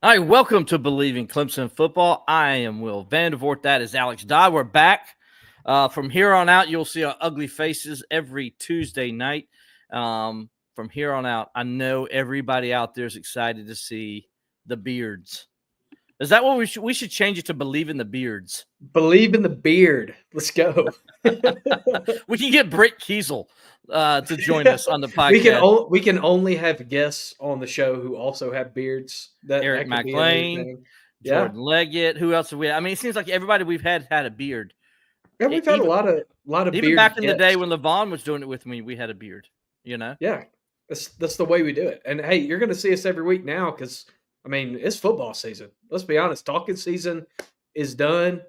All right, welcome to Believe in Clemson Football. I am Will Vandervort. That is Alex Dodd. We're back. From here on out, you'll see our ugly faces every Tuesday night. From here on out, I know everybody out there is excited to see the beards. Is that what we should change it to? Believe in the beards. Believe in the beard. Let's go. We can get Britt Kiesel to join us on the we can podcast. we can only have guests on the show who also have beards. Eric That could be a new McLean, thing. Yeah, Jordan Leggett. Who else have we? I mean, it seems like everybody we've had a beard. yeah. We've had a Even lot of Even beard back in the day guests. when LeVon was doing it with me, we had a beard, you know? Yeah, that's the way we do it. And hey, you're going to see us every week now because I mean it's football season. Let's be honest. Talking season is done.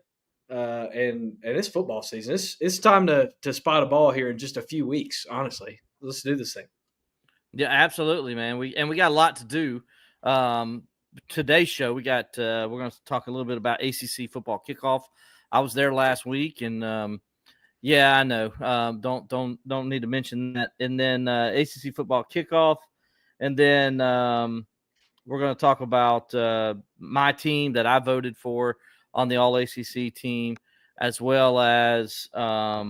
And it's football season. It's time to spot a ball here in just a few weeks. Honestly, let's do this thing. Yeah, absolutely, man. We got a lot to do. Today's show, we're going to talk a little bit about ACC football kickoff. I was there last week, and yeah, I know. Don't need to mention that. And then ACC football kickoff, and then we're going to talk about my team that I voted for on the All ACC team, as well as as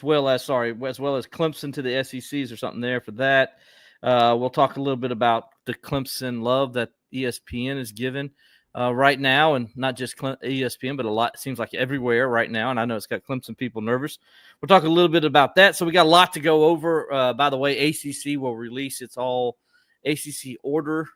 well as Clemson to the SECs or something there for that. We'll talk a little bit about the Clemson love that ESPN is given right now, and not just ESPN, but a lot. It seems like everywhere right now, and I know it's got Clemson people nervous. We'll talk a little bit about that. So we got a lot to go over. By the way, ACC will release its all ACC order.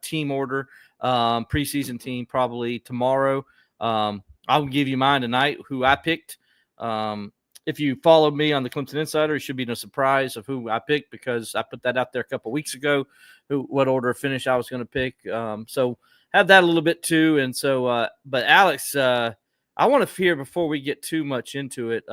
Team order, preseason team probably tomorrow. I'll give you mine tonight, who I picked. If you followed me on the Clemson Insider, it should be no surprise of who I picked because I put that out there a couple of weeks ago, what order of finish I was going to pick. So have that a little bit too. And so, but Alex, I want to hear before we get too much into it.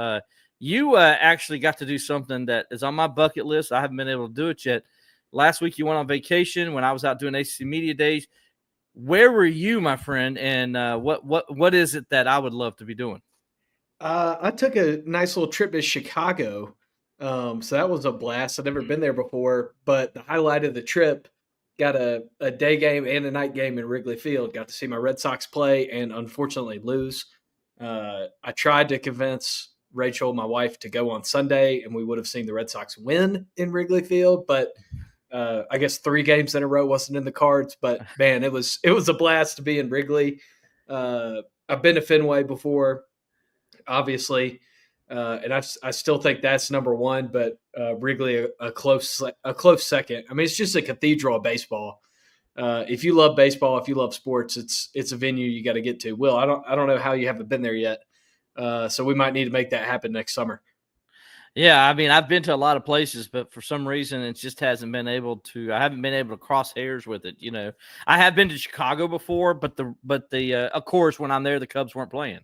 You actually got to do something that is on my bucket list. I haven't been able to do it yet. Last week you went on vacation when I was out doing ACC Media Days. Where were you, my friend? And what is it that I would love to be doing? I took a nice little trip to Chicago, so that was a blast. I'd never been there before, but the highlight of the trip got a day game and a night game in Wrigley Field. Got to see my Red Sox play and unfortunately lose. I tried to convince Rachel, my wife, to go on Sunday, and we would have seen the Red Sox win in Wrigley Field, but I guess 3 games in a row wasn't in the cards, but man, it was a blast to be in Wrigley. I've been to Fenway before, obviously, and I still think that's number one, but Wrigley a close second. I mean, it's just a cathedral of baseball. If you love baseball, if you love sports, it's a venue you got to get to. Will, I don't know how you haven't been there yet, so we might need to make that happen next summer. Yeah, I mean, I've been to a lot of places, but for some reason, it just hasn't been able to. I haven't been able to cross hairs with it. You know, I have been to Chicago before, but the of course, when I'm there, the Cubs weren't playing,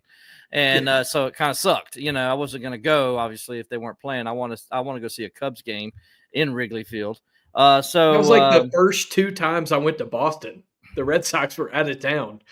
and so it kind of sucked. You know, I wasn't going to go obviously if they weren't playing. I want to go see a Cubs game in Wrigley Field. So That was like the first 2 times I went to Boston. The Red Sox were out of town.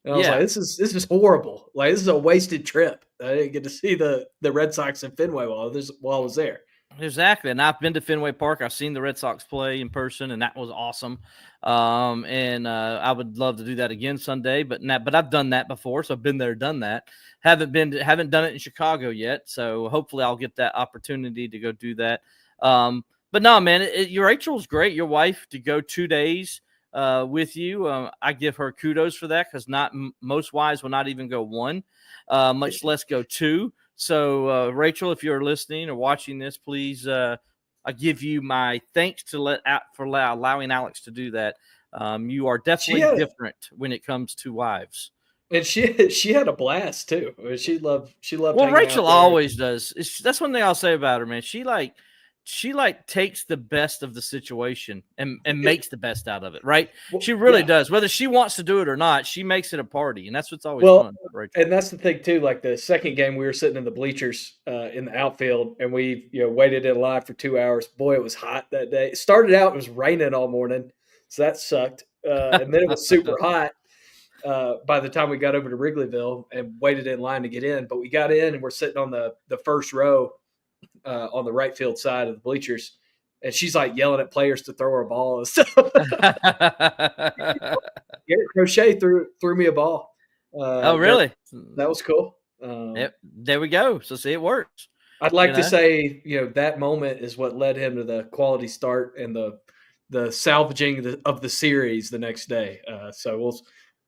And I was like, this is horrible. Like, this is a wasted trip. I didn't get to see the Red Sox in Fenway while I was there. Exactly. And I've been to Fenway Park. I've seen the Red Sox play in person, and that was awesome. And I would love to do that again someday, but I've done that before. So I've been there, done that. Haven't done it in Chicago yet. So hopefully I'll get that opportunity to go do that. But no, man, your Rachel's great. Your wife to go 2 days with you. I give her kudos for that because most wives will not even go 1, much less go 2. So, Rachel, if you're listening or watching this, please, I give you my thanks for allowing Alex to do that. You are definitely different when it comes to wives. And she had a blast too. She loved. Well, Rachel always does. That's one thing I'll say about her, man. She takes the best of the situation and makes the best out of it, right? She really does. Whether she wants to do it or not, she makes it a party, and that's what's always fun. Rachel. And that's the thing too. Like the second game, we were sitting in the bleachers in the outfield, and we waited in line for 2 hours. Boy, it was hot that day. It started out, it was raining all morning, so that sucked. And then it was super hot by the time we got over to Wrigleyville and waited in line to get in. But we got in, and we're sitting on the first row on the right field side of the bleachers. and she's like yelling at players to throw her a ball and stuff. Garrett Crochet threw me a ball. Oh, really? That was cool. There we go. So see, it works. I'd like to say, that moment is what led him to the quality start and the salvaging of the series the next day. So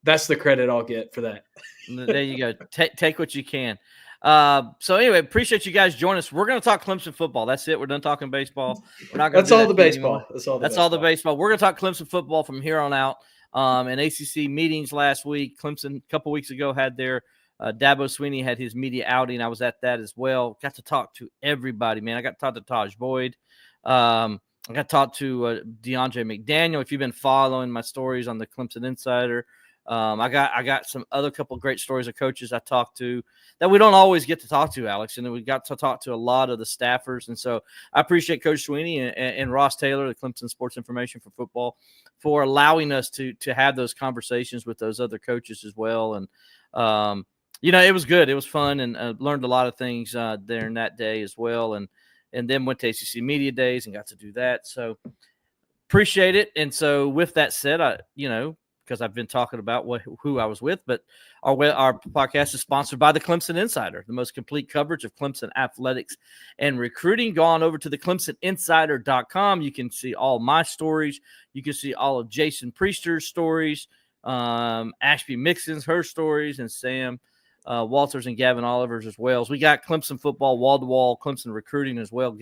that's the credit I'll get for that. There you go. Take what you can. So anyway, appreciate you guys joining us. We're going to talk Clemson football. That's it. We're done talking baseball. We're not going to. That's all the baseball. That's all the baseball. We're going to talk Clemson football from here on out. And ACC meetings last week. Clemson a couple weeks ago had their Dabo Swinney had his media outing. I was at that as well. Got to talk to everybody, man. I got to talk to Taj Boyd. I got to talk to DeAndre McDaniel. If you've been following my stories on the Clemson Insider, I got some other couple of great stories of coaches I talked to that we don't always get to talk to, Alex. And then we got to talk to a lot of the staffers. And so I appreciate Coach Swinney and Ross Taylor, the Clemson Sports Information for Football, for allowing us to have those conversations with those other coaches as well. And, it was good. It was fun, and learned a lot of things there in that day as well. And then went to ACC Media Days and got to do that. So appreciate it. And so with that said, because I've been talking about who I was with, but our podcast is sponsored by the Clemson Insider, the most complete coverage of Clemson athletics and recruiting. Go on over to the ClemsonInsider.com. You can see all my stories. You can see all of Jason Priester's stories, Ashby Mixon's, her stories, and Sam Walters and Gavin Oliver's as well. So we got Clemson football, wall-to-wall, Clemson recruiting as well.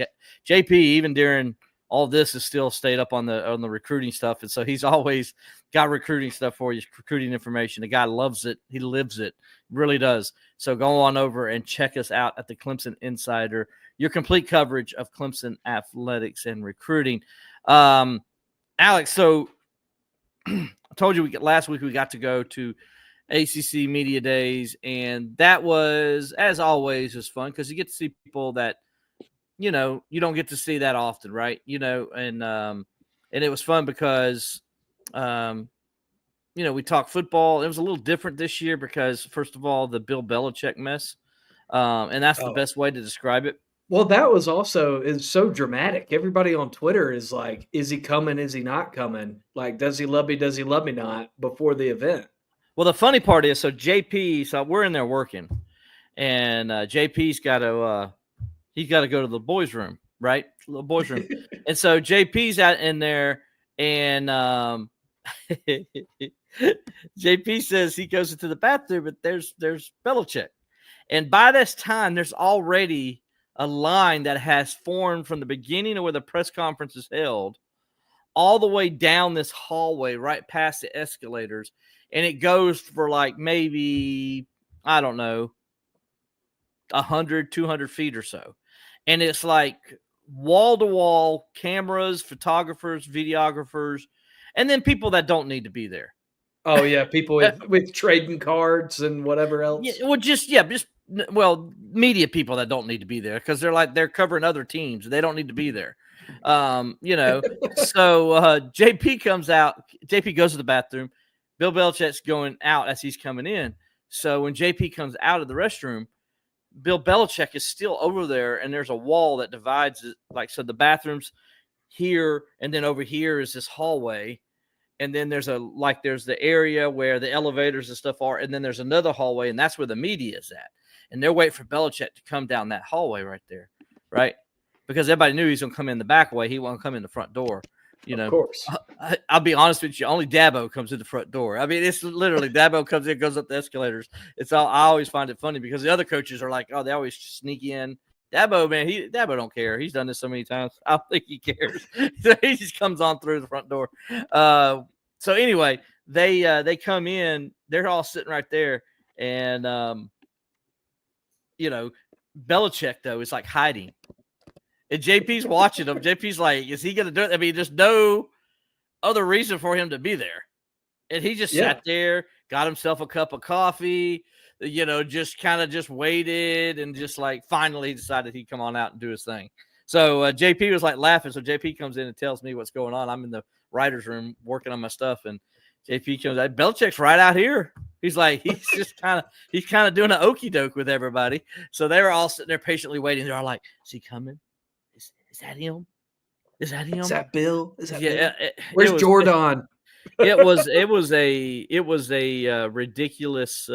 JP, even during all this, has still stayed up on the recruiting stuff, and so he's always got recruiting stuff for you, recruiting information. The guy loves it. He lives it. Really does. So go on over and check us out at the Clemson Insider, your complete coverage of Clemson athletics and recruiting. Alex, so I told you last week we got to go to ACC Media Days, and that was, as always, was fun because you get to see people that you don't get to see that often, right? And it was fun because we talk football. It was a little different this year because, first of all, the Bill Belichick mess, and that's the best way to describe it. Well, that was is so dramatic. Everybody on Twitter is like, is he coming? Is he not coming? Like, does he love me? Does he love me not before the event? Well, the funny part is, so we're in there working, and JP's got to he's got to go to the boys' room, right? The boys' room. And so JP's out in there, and JP says he goes into the bathroom, but there's Belichick. And by this time, there's already a line that has formed from the beginning of where the press conference is held all the way down this hallway right past the escalators. And it goes for like maybe, I don't know, 100, 200 feet or so. And it's like wall-to-wall cameras, photographers, videographers, and then people that don't need to be there. Oh, yeah, people with trading cards and whatever else. Media people that don't need to be there because they're covering other teams. They don't need to be there. So JP comes out. JP goes to the bathroom. Bill Belichick's going out as he's coming in. So when JP comes out of the restroom, Bill Belichick is still over there, and there's a wall that divides it. So the bathroom's here, and then over here is this hallway, and then there's the area where the elevators and stuff are, and then there's another hallway, and that's where the media is at. And they're waiting for Belichick to come down that hallway right there, right? Because everybody knew he's going to come in the back way. He won't come in the front door. Of course. I'll be honest with you. Only Dabo comes in the front door. I mean, it's literally Dabo comes in, goes up the escalators. I always find it funny because the other coaches are like, oh, they always sneak in. Dabo, man, Dabo don't care. He's done this so many times. I don't think he cares. So he just comes on through the front door. So anyway, they come in. They're all sitting right there, and Belichick though is like hiding. And JP's watching him. JP's like, is he going to do it? I mean, there's no other reason for him to be there. And he just sat there, got himself a cup of coffee, just kind of just waited and just finally decided he'd come on out and do his thing. So JP was laughing. So JP comes in and tells me what's going on. I'm in the writer's room working on my stuff. And JP comes out. Belichick's right out here. He's just kind of doing an okie doke with everybody. So they were all sitting there patiently waiting. They're all like, is he coming? Is that him? Is that him? Is that Bill? Is that Yeah. Bill? Where's Jordan? It was a ridiculous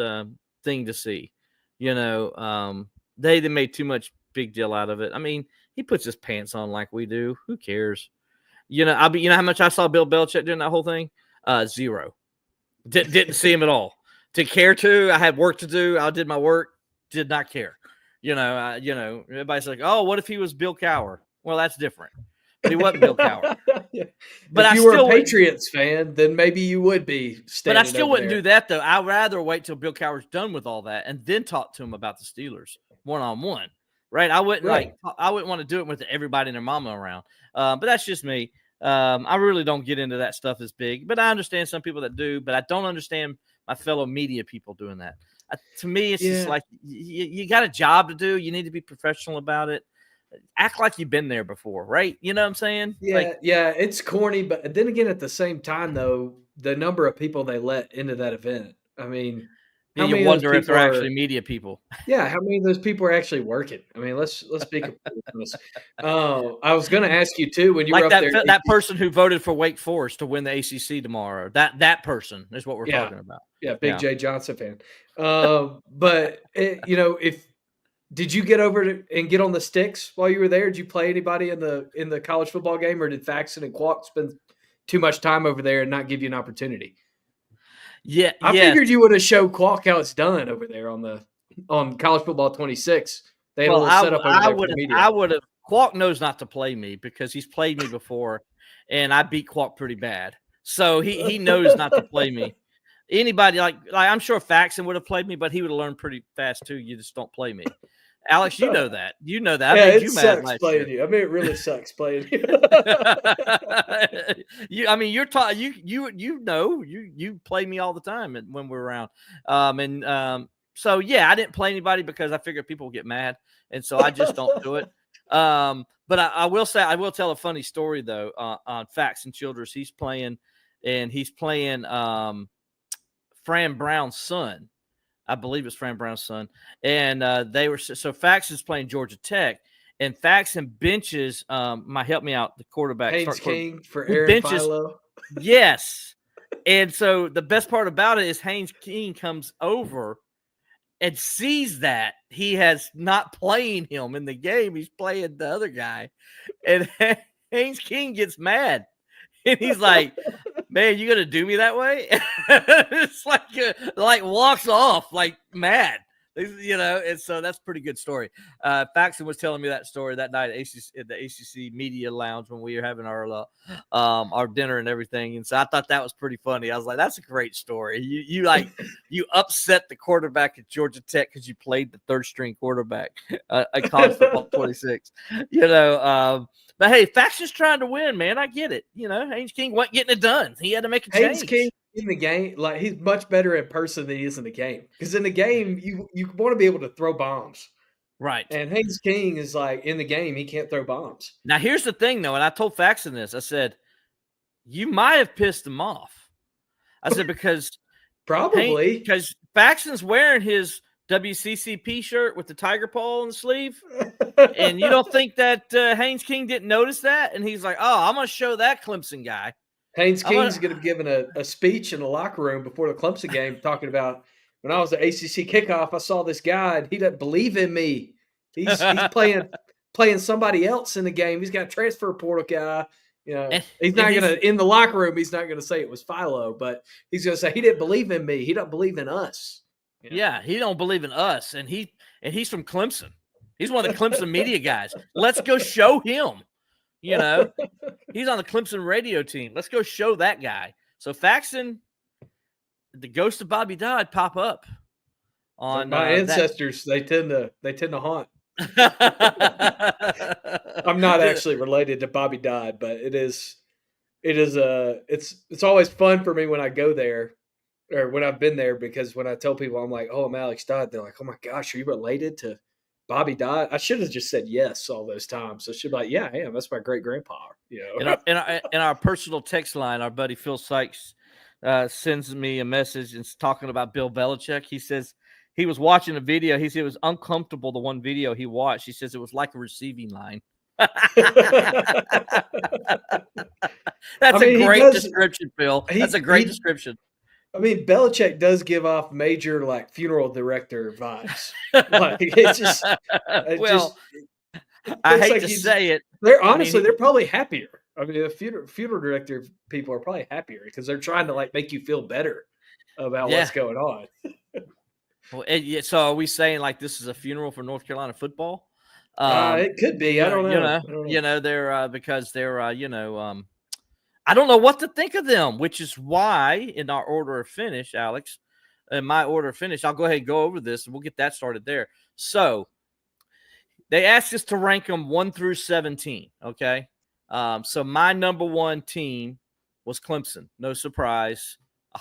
thing to see. They made too much big deal out of it. I mean, he puts his pants on like we do. Who cares? You know how much I saw Bill Belichick doing that whole thing? Zero. Didn't see him at all. To care to, I had work to do. I did my work. Did not care. Everybody's like, "Oh, what if he was Bill Cowher?" Well, that's different. But he wasn't Bill Cowher. Yeah. But if you were a Patriots fan, then maybe you would be standing. But I still wouldn't do that, though. I'd rather wait till Bill Cowher's done with all that and then talk to him about the Steelers one-on-one, right? I wouldn't want to do it with everybody and their mama around. But that's just me. I really don't get into that stuff as big, but I understand some people that do. But I don't understand my fellow media people doing that. To me, it's just like you got a job to do. You need to be professional about it. Act like you've been there before, right? You know what I'm saying? Yeah, it's corny, but then again, at the same time, though, the number of people they let into that event. I mean, you wonder if they're actually media people. Yeah, how many of those people are actually working? I mean, let's be completely honest. I was going to ask you too when you were up there. That person who voted for Wake Forest to win the ACC tomorrow. That person is what we're talking about. Yeah, big Jay Johnson fan. But did you get over and get on the sticks while you were there? Did you play anybody in the college football game, or did Faxon and Qualk spend too much time over there and not give you an opportunity? Yeah, I figured you would have showed Qualk how it's done over there on College Football 26. They had a little setup over there for the media. I would have. Qualk knows not to play me because he's played me before, and I beat Qualk pretty bad. So he knows not to play me. Anybody like I'm sure Faxon would have played me, but he would have learned pretty fast too. You just don't play me. Alex, you know that. You know that. Yeah, I made it you sucks mad playing you. I mean, it really sucks playing you. You're taught. You play me all the time when we're around. So yeah, I didn't play anybody because I figured people would get mad, and so I just don't do it. But I will say I will tell a funny story though on Faxon Childress. He's playing Fran Brown's son. I believe it's Fran Brown's son. And they were so Faxon's playing Georgia Tech, and Faxon benches help me out, the quarterback. Haynes King for Aaron Philo. Yes. And so the best part about it is Haynes King comes over and sees that he has not playing him in the game. He's playing the other guy. And Haynes King gets mad. And he's like, "Man, you gonna do me that way?" It's like walks off like mad, And so that's a pretty good story. Faxon was telling me that story that night at the ACC Media Lounge when we were having our dinner and everything. And so I thought that was pretty funny. I was like, "That's a great story." You upset the quarterback at Georgia Tech because you played the third string quarterback at College Football 26. But hey, Faxon's trying to win, man. I get it. Haynes King wasn't getting it done. He had to make a change. Haynes King in the game, like he's much better in person than he is in the game. Because in the game, you want to be able to throw bombs, right? And Haynes King is like in the game, he can't throw bombs. Now here's the thing, though, and I told Faxon this. I said, "You might have pissed him off." I said because probably because Faxon's wearing his WCCP shirt with the tiger paw on the sleeve. And you don't think that Haynes King didn't notice that? And he's like, "Oh, I'm going to show that Clemson guy." Haynes King's going to be giving a speech in the locker room before the Clemson game talking about, when I was at ACC kickoff, I saw this guy, and he doesn't believe in me. He's playing somebody else in the game. He's got a transfer portal guy. He's not going to, in the locker room, he's not going to say it was Philo, but he's going to say, he didn't believe in me. He doesn't believe in us. Yeah, he don't believe in us, and he's from Clemson. He's one of the Clemson media guys. Let's go show him. He's on the Clemson radio team. Let's go show that guy. So Faxon, the ghost of Bobby Dodd, pop up on my ancestors. They tend to haunt. I'm not actually related to Bobby Dodd, but it's always fun for me when I go there. Or when I've been there, because when I tell people I'm like, "Oh, I'm Alex Dodd," they're like, "Oh my gosh, are you related to Bobby Dodd?" I should have just said yes all those times. So she'd be like, "Yeah, I am. That's my great grandpa." In our personal text line, our buddy Phil Sykes sends me a message and talking about Bill Belichick. He says he was watching a video. He said it was uncomfortable. The one video he watched, he says it was like a receiving line. That's a great description, Phil. That's a great description. I mean, Belichick does give off major like funeral director vibes. Like it's just, I hate to say it. They're honestly, they're probably happier. I mean, the funeral director people are probably happier because they're trying to like make you feel better about what's going on. Well, so are we saying like this is a funeral for North Carolina football? It could be. I don't know. They're because they're I don't know what to think of them, which is why in our order of finish, Alex, in my order of finish, I'll go ahead and go over this and we'll get that started there. So they asked us to rank them 1 through 17. Okay. So my number one team was Clemson. No surprise.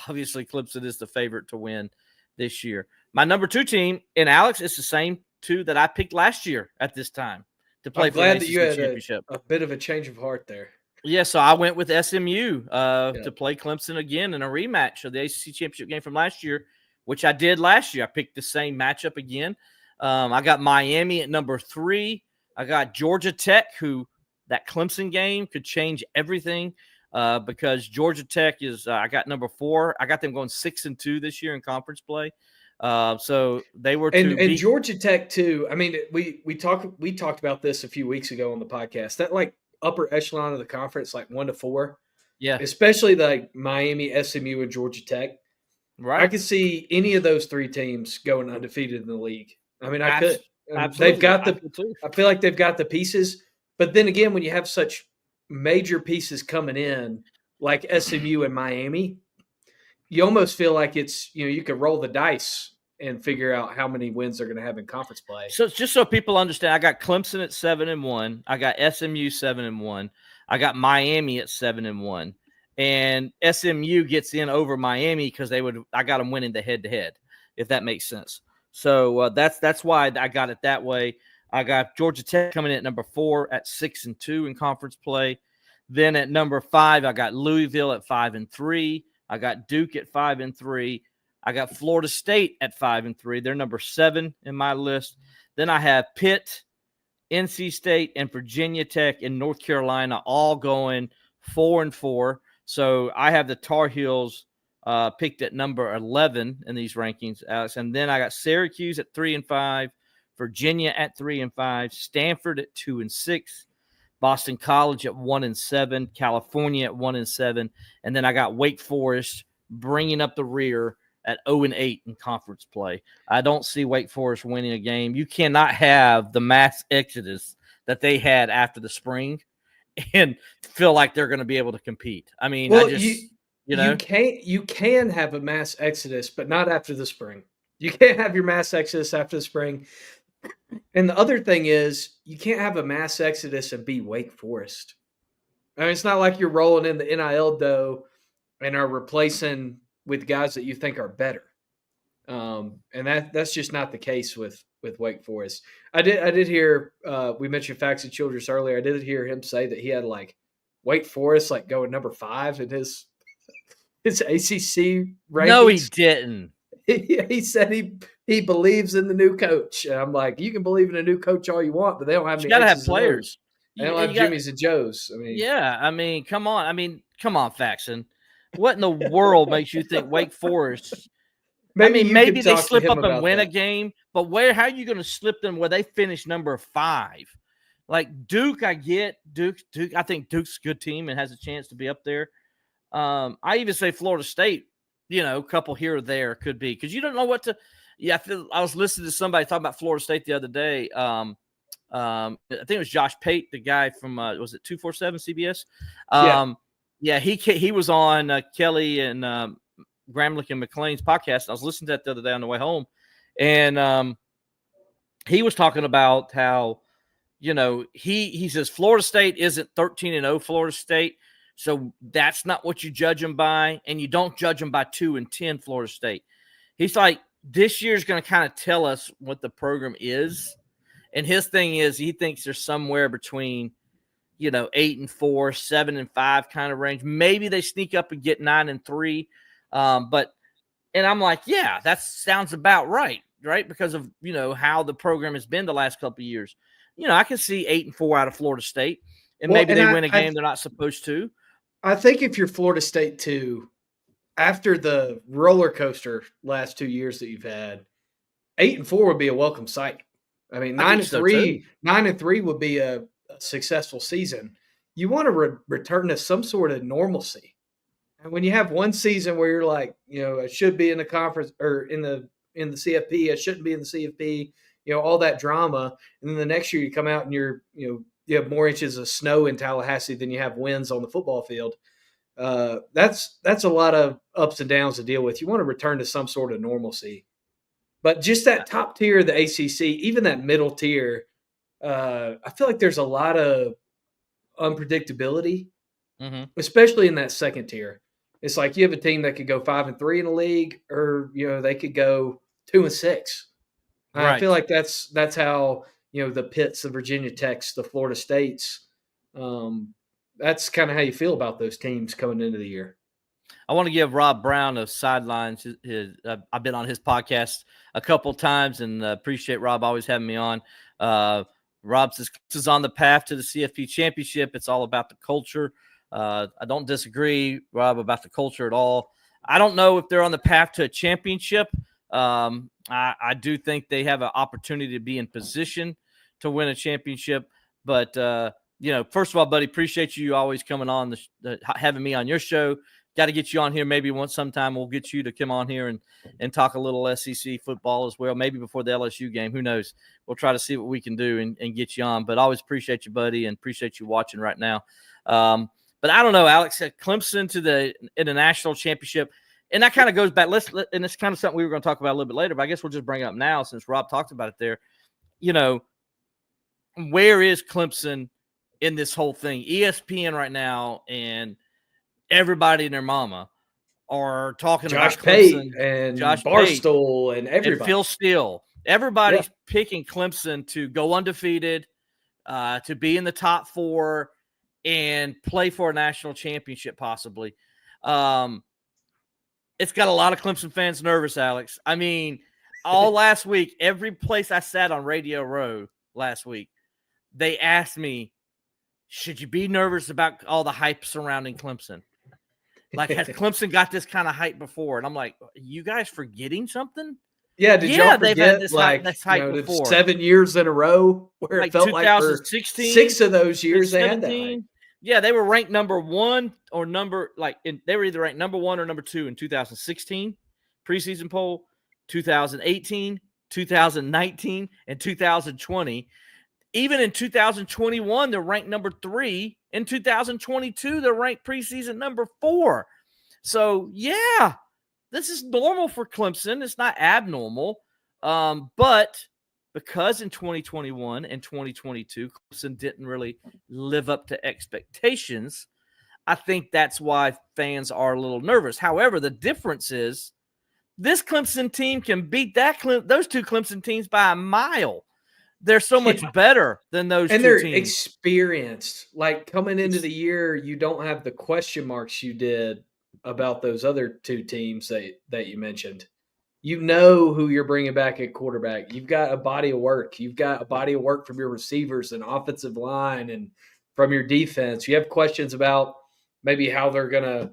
Obviously, Clemson is the favorite to win this year. My number 2 team, and Alex, it's the same 2 that I picked last year at this time to play for the ACC championship. A bit of a change of heart there. Yeah, so I went with SMU to play Clemson again in a rematch of the ACC championship game from last year, which I did last year. I picked the same matchup again. I got Miami at number 3. I got Georgia Tech, who that Clemson game could change everything because Georgia Tech is I got number 4. I got them going 6-2 this year in conference play. So they were and Georgia Tech too. I mean, we talked about this a few weeks ago on the podcast. That like upper echelon of the conference, like 1 to 4. Yeah. Especially like Miami, SMU, and Georgia Tech. Right. I could see any of those 3 teams going undefeated in the league. I mean, I could. Absolutely. They've got I feel like they've got the pieces. But then again, when you have such major pieces coming in, like SMU and Miami, you almost feel like it's, you could roll the dice and figure out how many wins they're going to have in conference play. So just so people understand, I got Clemson at 7-1. I got SMU 7-1. I got Miami at 7-1. And SMU gets in over Miami because I got them winning the head-to-head, if that makes sense. So that's why I got it that way. I got Georgia Tech coming in at number 4 at 6-2 in conference play. Then at number 5, I got Louisville at 5-3. I got Duke at 5-3. I got Florida State at 5-3. They're number 7 in my list. Then I have Pitt, NC State, and Virginia Tech and North Carolina all going 4-4. So I have the Tar Heels picked at number 11 in these rankings, Alex. And then I got Syracuse at 3-5, Virginia at 3-5, Stanford at 2-6, Boston College at 1-7, California at 1-7, and then I got Wake Forest bringing up the rear at 0-8 in conference play. I don't see Wake Forest winning a game. You cannot have the mass exodus that they had after the spring and feel like they're going to be able to compete. I mean, you can have a mass exodus, but not after the spring. You can't have your mass exodus after the spring. And the other thing is, you can't have a mass exodus and be Wake Forest. I mean, it's not like you're rolling in the NIL dough and are replacing with guys that you think are better. And that's just not the case with Wake Forest. I did hear we mentioned Facts and Childress earlier. I did hear him say that he had like Wake Forest like going number 5 in his ACC rankings. No, he didn't. He said he believes in the new coach. And I'm like, you can believe in a new coach all you want, but they don't have any. You got to have players. They don't have Jimmys and Joes. Come on, Faxon. What in the world makes you think Wake Forest? Maybe they slip up and win a game, but how are you going to slip them where they finish number 5? Like Duke, I get Duke. I think Duke's a good team and has a chance to be up there. I even say Florida State, a couple here or there could be because you don't know what to. Yeah, I was listening to somebody talking about Florida State the other day. I think it was Josh Pate, the guy from was it 247 CBS? Yeah, he was on Kelly and Gramlich and McLean's podcast. I was listening to that the other day on the way home, and he was talking about how he says Florida State isn't 13-0 Florida State, so that's not what you judge them by, and you don't judge them by 2-10 Florida State. He's like, this year's going to kind of tell us what the program is, and his thing is he thinks there's somewhere between 8-4, 7-5 kind of range. Maybe they sneak up and get 9-3. And I'm like, yeah, that sounds about right? Because of, how the program has been the last couple of years. I can see 8-4 out of Florida State, and Well, maybe and they win a game they're not supposed to. I think if you're Florida State too, after the roller coaster last 2 years that you've had, 8-4 would be a welcome sight. I mean, I think so too. 9-3 would be a successful season. You want to return to some sort of normalcy. And when you have one season where you're like, I should be in the conference or in the CFP, I shouldn't be in the CFP, all that drama, and then the next year you come out and you have more inches of snow in Tallahassee than you have wins on the football field. That's a lot of ups and downs to deal with. You want to return to some sort of normalcy. But just that top tier of the ACC, even that middle tier, I feel like there's a lot of unpredictability, especially in that second tier. It's like you have a team that could go 5-3 in the league, or they could go 2-6. Right. I feel like that's how the Pitts, the Virginia Techs, the Florida States. That's kind of how you feel about those teams coming into the year. I want to give Rob Brown of Sidelines. I've been on his podcast a couple times, and appreciate Rob always having me on. Rob says this is on the path to the CFP championship. It's all about the culture. I don't disagree, Rob, about the culture at all. I don't know if they're on the path to a championship. I do think they have an opportunity to be in position to win a championship. But, first of all, buddy, appreciate you always coming on, having me on your show. Got to get you on here maybe sometime. We'll get you to come on here and talk a little SEC football as well, maybe before the LSU game. Who knows? We'll try to see what we can do and get you on. But I always appreciate you, buddy, and appreciate you watching right now. But I don't know, Alex, Clemson in the national championship, and that kind of goes back. And it's kind of something we were going to talk about a little bit later, but I guess we'll just bring it up now since Rob talked about it there. Where is Clemson in this whole thing? ESPN right now and everybody and their mama are talking about Clemson and Josh Barstool Pate and everybody. And Phil Steele. Everybody's picking Clemson to go undefeated, to be in the top 4 and play for a national championship possibly. It's got a lot of Clemson fans nervous, Alex. I mean, all last week, every place I sat on Radio Row last week, they asked me, should you be nervous about all the hype surrounding Clemson? Like, has Clemson got this kind of hype before? And I'm like, you guys forgetting something? Yeah, y'all forget had this hype before? 7 years in a row where it felt like for 6 of those years they had that hype. Yeah, they were ranked number 1 or they were either ranked number 1 or number 2 in 2016 preseason poll, 2018, 2019, and 2020. Even in 2021, they're ranked number 3. In 2022, they're ranked preseason number 4. So, yeah, this is normal for Clemson. It's not abnormal. But because in 2021 and 2022, Clemson didn't really live up to expectations, I think that's why fans are a little nervous. However, the difference is this Clemson team can beat those two Clemson teams by a mile. They're so much better than those two teams. And they're experienced. Like, coming into the year, you don't have the question marks you did about those other 2 teams that you mentioned. You know who you're bringing back at quarterback. You've got a body of work. You've got a body of work from your receivers and offensive line and from your defense. You have questions about maybe how they're going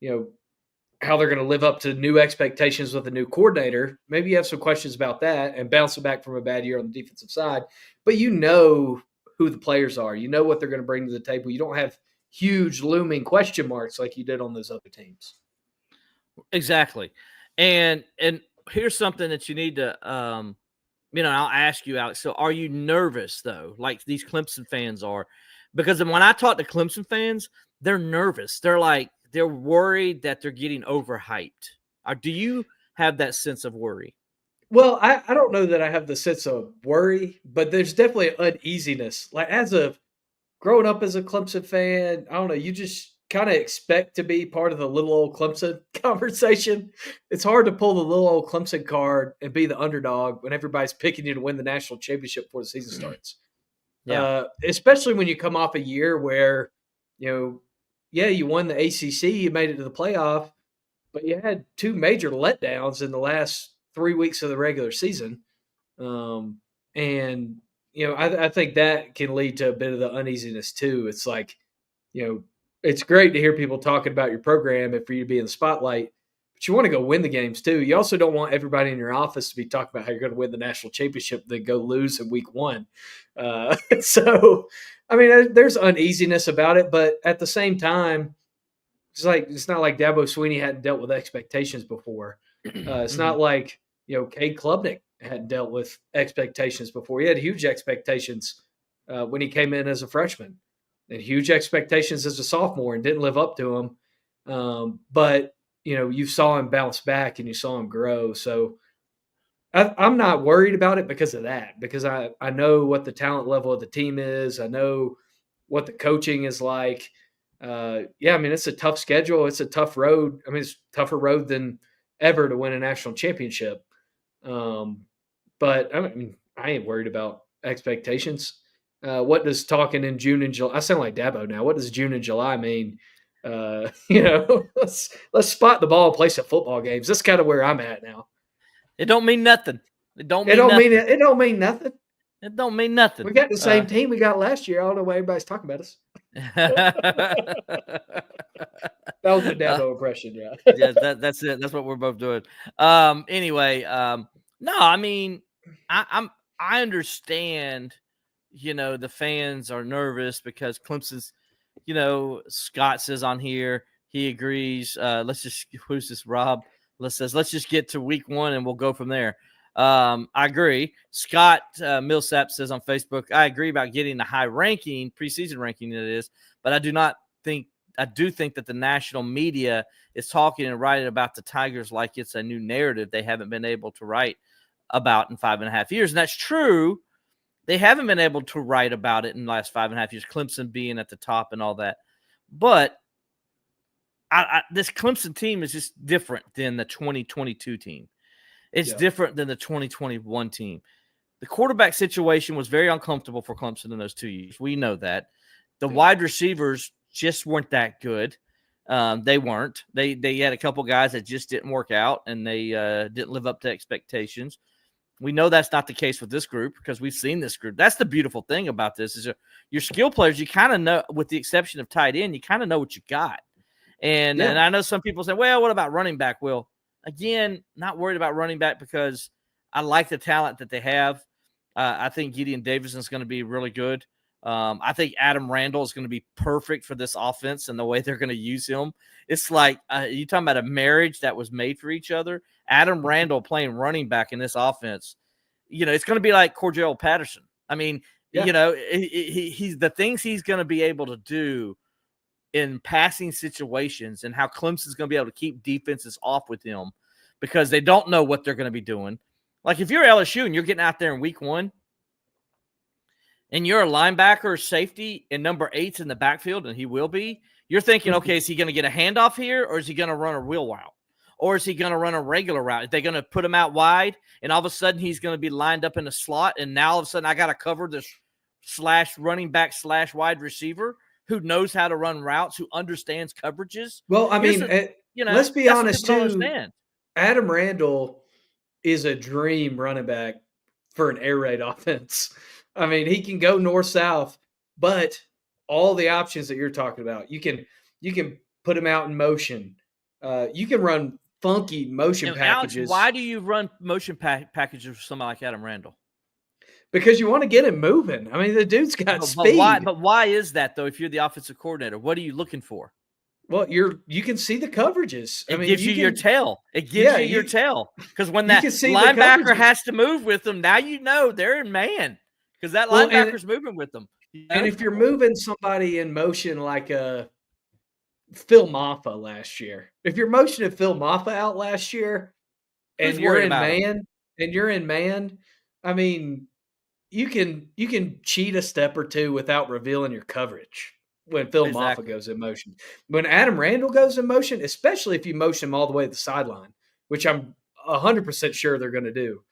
to live up to new expectations with a new coordinator. Maybe you have some questions about that and bouncing back from a bad year on the defensive side. But you know who the players are. You know what they're going to bring to the table. You don't have huge looming question marks like you did on those other teams. Exactly. And here's something that you need to, I'll ask you, Alex. So are you nervous, though, like these Clemson fans are? Because when I talk to Clemson fans, they're nervous. They're worried that they're getting overhyped. Or do you have that sense of worry? Well, I don't know that I have the sense of worry, but there's definitely uneasiness. Like, growing up as a Clemson fan, I don't know, you just kind of expect to be part of the little old Clemson conversation. It's hard to pull the little old Clemson card and be the underdog when everybody's picking you to win the national championship before the season starts. Yeah. Especially when you come off a year where, you won the ACC, you made it to the playoff, but you had 2 major letdowns in the last 3 weeks of the regular season. And I think that can lead to a bit of the uneasiness too. It's like, it's great to hear people talking about your program and for you to be in the spotlight, but you want to go win the games too. You also don't want everybody in your office to be talking about how you're going to win the national championship, then go lose in week one. So, I mean, there's uneasiness about it, but at the same time, it's not like Dabo Swinney hadn't dealt with expectations before. It's not like Cade Klubnik hadn't dealt with expectations before. He had huge expectations when he came in as a freshman, and huge expectations as a sophomore, and didn't live up to them. But you saw him bounce back and you saw him grow. So I'm not worried about it because of that. Because I know what the talent level of the team is. I know what the coaching is like. I mean, it's a tough schedule. It's a tough road. I mean, it's a tougher road than ever to win a national championship. But I mean, I ain't worried about expectations. What does talking in June and July? I sound like Dabo now. What does June and July mean? Let's spot the ball and play some football games. That's kind of where I'm at now. It don't mean nothing. It don't mean nothing. It don't mean nothing. We got the same team we got last year. I don't know why everybody's talking about us. That was the Dabo impression, yeah. Yeah, that's it. That's what we're both doing. Anyway, no, I mean, I understand. The fans are nervous because Clemson's. Scott says on here he agrees. Who's this? Rob. Let's just get to week one and we'll go from there. I agree. Scott Millsap says on Facebook, I agree about getting the high ranking, preseason ranking it is, but I do think that the national media is talking and writing about the Tigers like it's a new narrative they haven't been able to write about in 5.5 years. And that's true. They haven't been able to write about it in the last 5.5 years, Clemson being at the top and all that. But this Clemson team is just different than the 2022 team. It's different than the 2021 team. The quarterback situation was very uncomfortable for Clemson in those 2 years. We know that. The wide receivers just weren't that good. They weren't. They had a couple guys that just didn't work out, and they didn't live up to expectations. We know that's not the case with this group because we've seen this group. That's the beautiful thing about this is your skill players, you kind of know, with the exception of tight end, you kind of know what you got. And I know some people say, well, what about running back? Well, again, not worried about running back because I like the talent that they have. I think Gideon Davison is going to be really good. I think Adam Randall is going to be perfect for this offense and the way they're going to use him. It's like you're talking about a marriage that was made for each other. Adam Randall playing running back in this offense, it's going to be like Cordell Patterson. I mean, he's the things he's going to be able to do in passing situations and how Clemson's going to be able to keep defenses off with him because they don't know what they're going to be doing. Like if you're LSU and you're getting out there in week one and you're a linebacker or safety and number 8's in the backfield, and he will be, you're thinking, okay, is he going to get a handoff here or is he going to run a wheel route? Or is he going to run a regular route? Are they going to put him out wide and all of a sudden he's going to be lined up in a slot and now all of a sudden I got to cover this / running back / wide receiver who knows how to run routes, who understands coverages? Well, I mean, let's be honest too. Adam Randall is a dream running back for an air raid offense. I mean, he can go north-south, but all the options that you're talking about, you can put him out in motion. You can run funky motion packages. Alex, why do you run motion packages for somebody like Adam Randall? Because you want to get him moving. I mean, the dude's got speed. But why is that, though, if you're the offensive coordinator? What are you looking for? Well, you can see the coverages. It gives you your tail. It gives you your tail. Because when that linebacker has to move with them, now you know they're in man. Because that linebacker's moving with them. And if you're moving somebody in motion like Phil Maffa last year, if you're motioning Phil Maffa out last year and you're in man, I mean, you can cheat a step or two without revealing your coverage when Phil Maffa goes in motion. When Adam Randall goes in motion, especially if you motion him all the way to the sideline, which I'm 100% sure they're going to do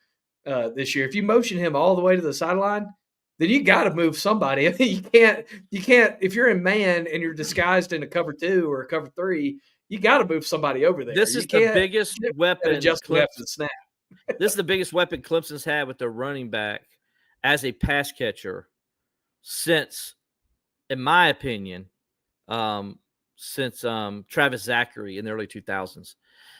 this year. If you motion him all the way to the sideline, then you got to move somebody. I mean, you can't, if you're in man and you're disguised in a cover 2 or a cover 3, you got to move somebody over there. This is the biggest weapon. Just after the snap. This is the biggest weapon Clemson's had with their running back as a pass catcher since, in my opinion, since Travis Zachary in the early 2000s.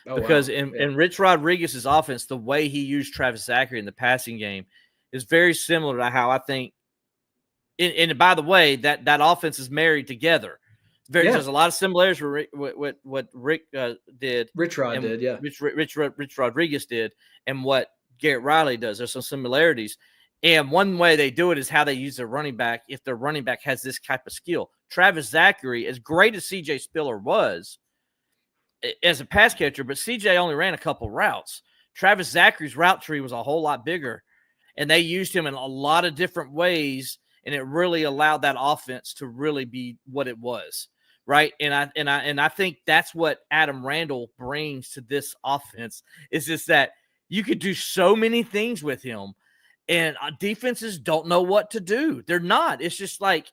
Because in Rich Rodriguez's offense, the way he used Travis Zachary in the passing game is very similar to how I think. And by the way, that offense is married together. There's a lot of similarities with what Rick did. Rich Rod did, yeah. Rich Rodriguez did, and what Garrett Riley does. There's some similarities. And one way they do it is how they use their running back if their running back has this type of skill. Travis Zachary, as great as C.J. Spiller was as a pass catcher, but C.J. only ran a couple routes. Travis Zachary's route tree was a whole lot bigger, and they used him in a lot of different ways, and it really allowed that offense to really be what it was, right? And I think that's what Adam Randall brings to this offense is just that you could do so many things with him. And defenses don't know what to do. They're not. It's just like,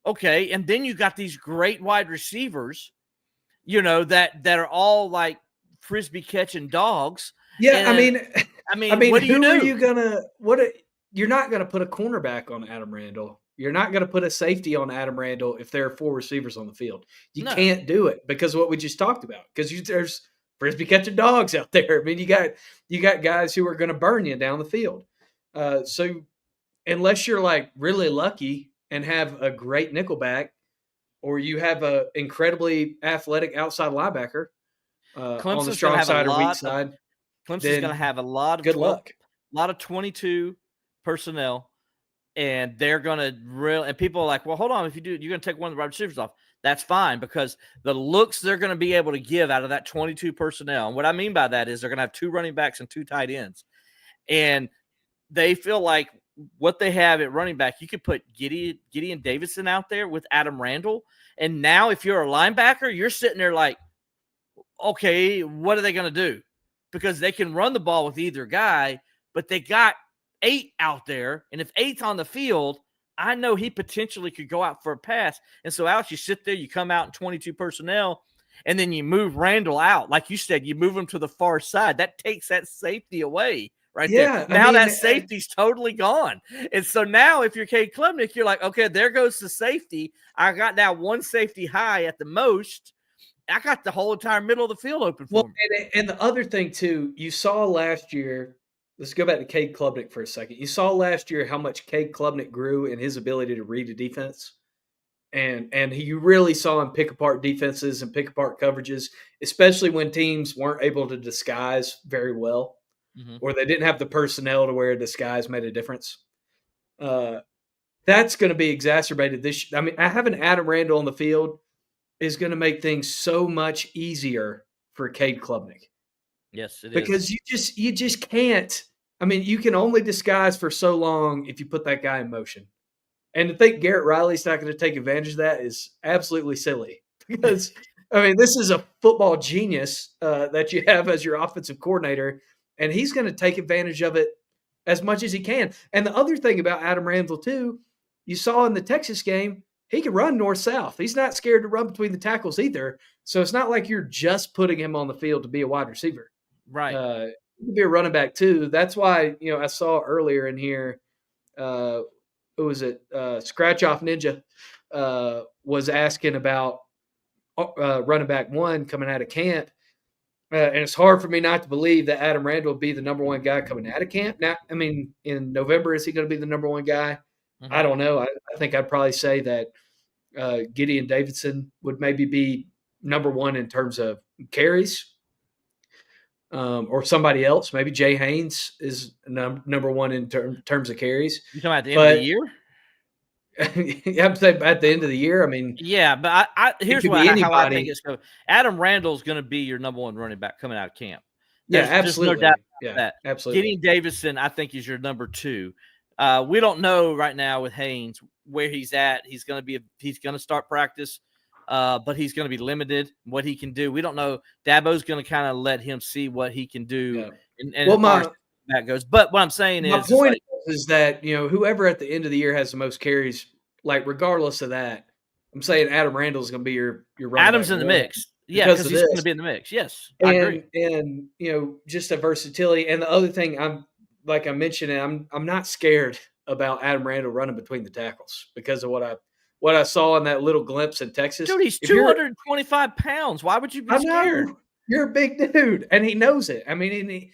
okay. And then you got these great wide receivers, that are all like Frisbee catching dogs. Yeah. And, I mean, what do you do? Are you gonna, you're not going to put a cornerback on Adam Randall. You're not going to put a safety on Adam Randall if there are 4 receivers on the field. You can't do it because of what we just talked about. Because there's Frisbee catching dogs out there. I mean, you got guys who are going to burn you down the field. So unless you're like really lucky and have a great nickelback, or you have a incredibly athletic outside linebacker on the strong side or weak side, Clemson's going to have a lot of good luck. A lot of 22 personnel, and they're going to really. And people are like, "Well, hold on. If you do, you're going to take one of the wide receivers off. That's fine because the looks they're going to be able to give out of that 22 personnel. And what I mean by that is they're going to have 2 running backs and 2 tight ends, and they feel like what they have at running back, you could put Gideon Davidson out there with Adam Randall. And now if you're a linebacker, you're sitting there like, okay, what are they going to do? Because they can run the ball with either guy, but they got 8 out there. And if 8's on the field, I know he potentially could go out for a pass. And so, Alex, you sit there, you come out in 22 personnel, and then you move Randall out. Like you said, you move him to the far side. That takes that safety away. Right there. Now that safety's totally gone. And so now if you're Cade Klubnik, you're like, okay, there goes the safety. I got now 1 safety high at the most. I got the whole entire middle of the field open for me. And the other thing, too, you saw last year, let's go back to Cade Klubnik for a second. You saw last year how much Cade Klubnik grew in his ability to read a defense. And you really saw him pick apart defenses and pick apart coverages, especially when teams weren't able to disguise very well. Mm-hmm. Or they didn't have the personnel to where disguise made a difference. That's going to be exacerbated this. I mean, having Adam Randall on the field is going to make things so much easier for Cade Klubnik. Yes, it is. Because you just can't. I mean, you can only disguise for so long if you put that guy in motion. And to think Garrett Riley's not going to take advantage of that is absolutely silly. Because, I mean, this is a football genius that you have as your offensive coordinator. And he's going to take advantage of it as much as he can. And the other thing about Adam Randall, too, you saw in the Texas game, he can run north-south. He's not scared to run between the tackles either. So it's not like you're just putting him on the field to be a wide receiver. Right. He can be a running back, too. That's why, I saw earlier in here, who was it? Scratch Off Ninja was asking about running back 1 coming out of camp. And it's hard for me not to believe that Adam Randall will be the number 1 guy coming out of camp. Now, I mean, in November, is he going to be the number 1 guy? Mm-hmm. I don't know. I think I'd probably say that Gideon Davidson would maybe be number 1 in terms of carries, or somebody else. Maybe Jay Haynes is number 1 in terms of carries. You talking about the end of the year? I'm saying at the end of the year. I mean, yeah, but here's how I think it's going. Adam Randall's going to be your number 1 running back coming out of camp. Absolutely. There's no doubt about that. Absolutely. Gideon Davidson, I think, is your number 2. We don't know right now with Haynes where he's at. He's going to start practice, but he's going to be limited what he can do. We don't know. Dabo's going to kind of let him see what he can do. Yeah. And that goes. But what I'm saying my point is that, whoever at the end of the year has the most carries, like regardless of that, I'm saying Adam Randall is going to be your running Adam's back in the mix. Yeah, because he's going to be in the mix. Yes, I agree. And just a versatility. And the other thing, like I mentioned, I'm not scared about Adam Randall running between the tackles because of what I saw in that little glimpse in Texas. Dude, he's If you're 225 pounds. Why would you be I scared? know you're a big dude, and he knows it. I mean,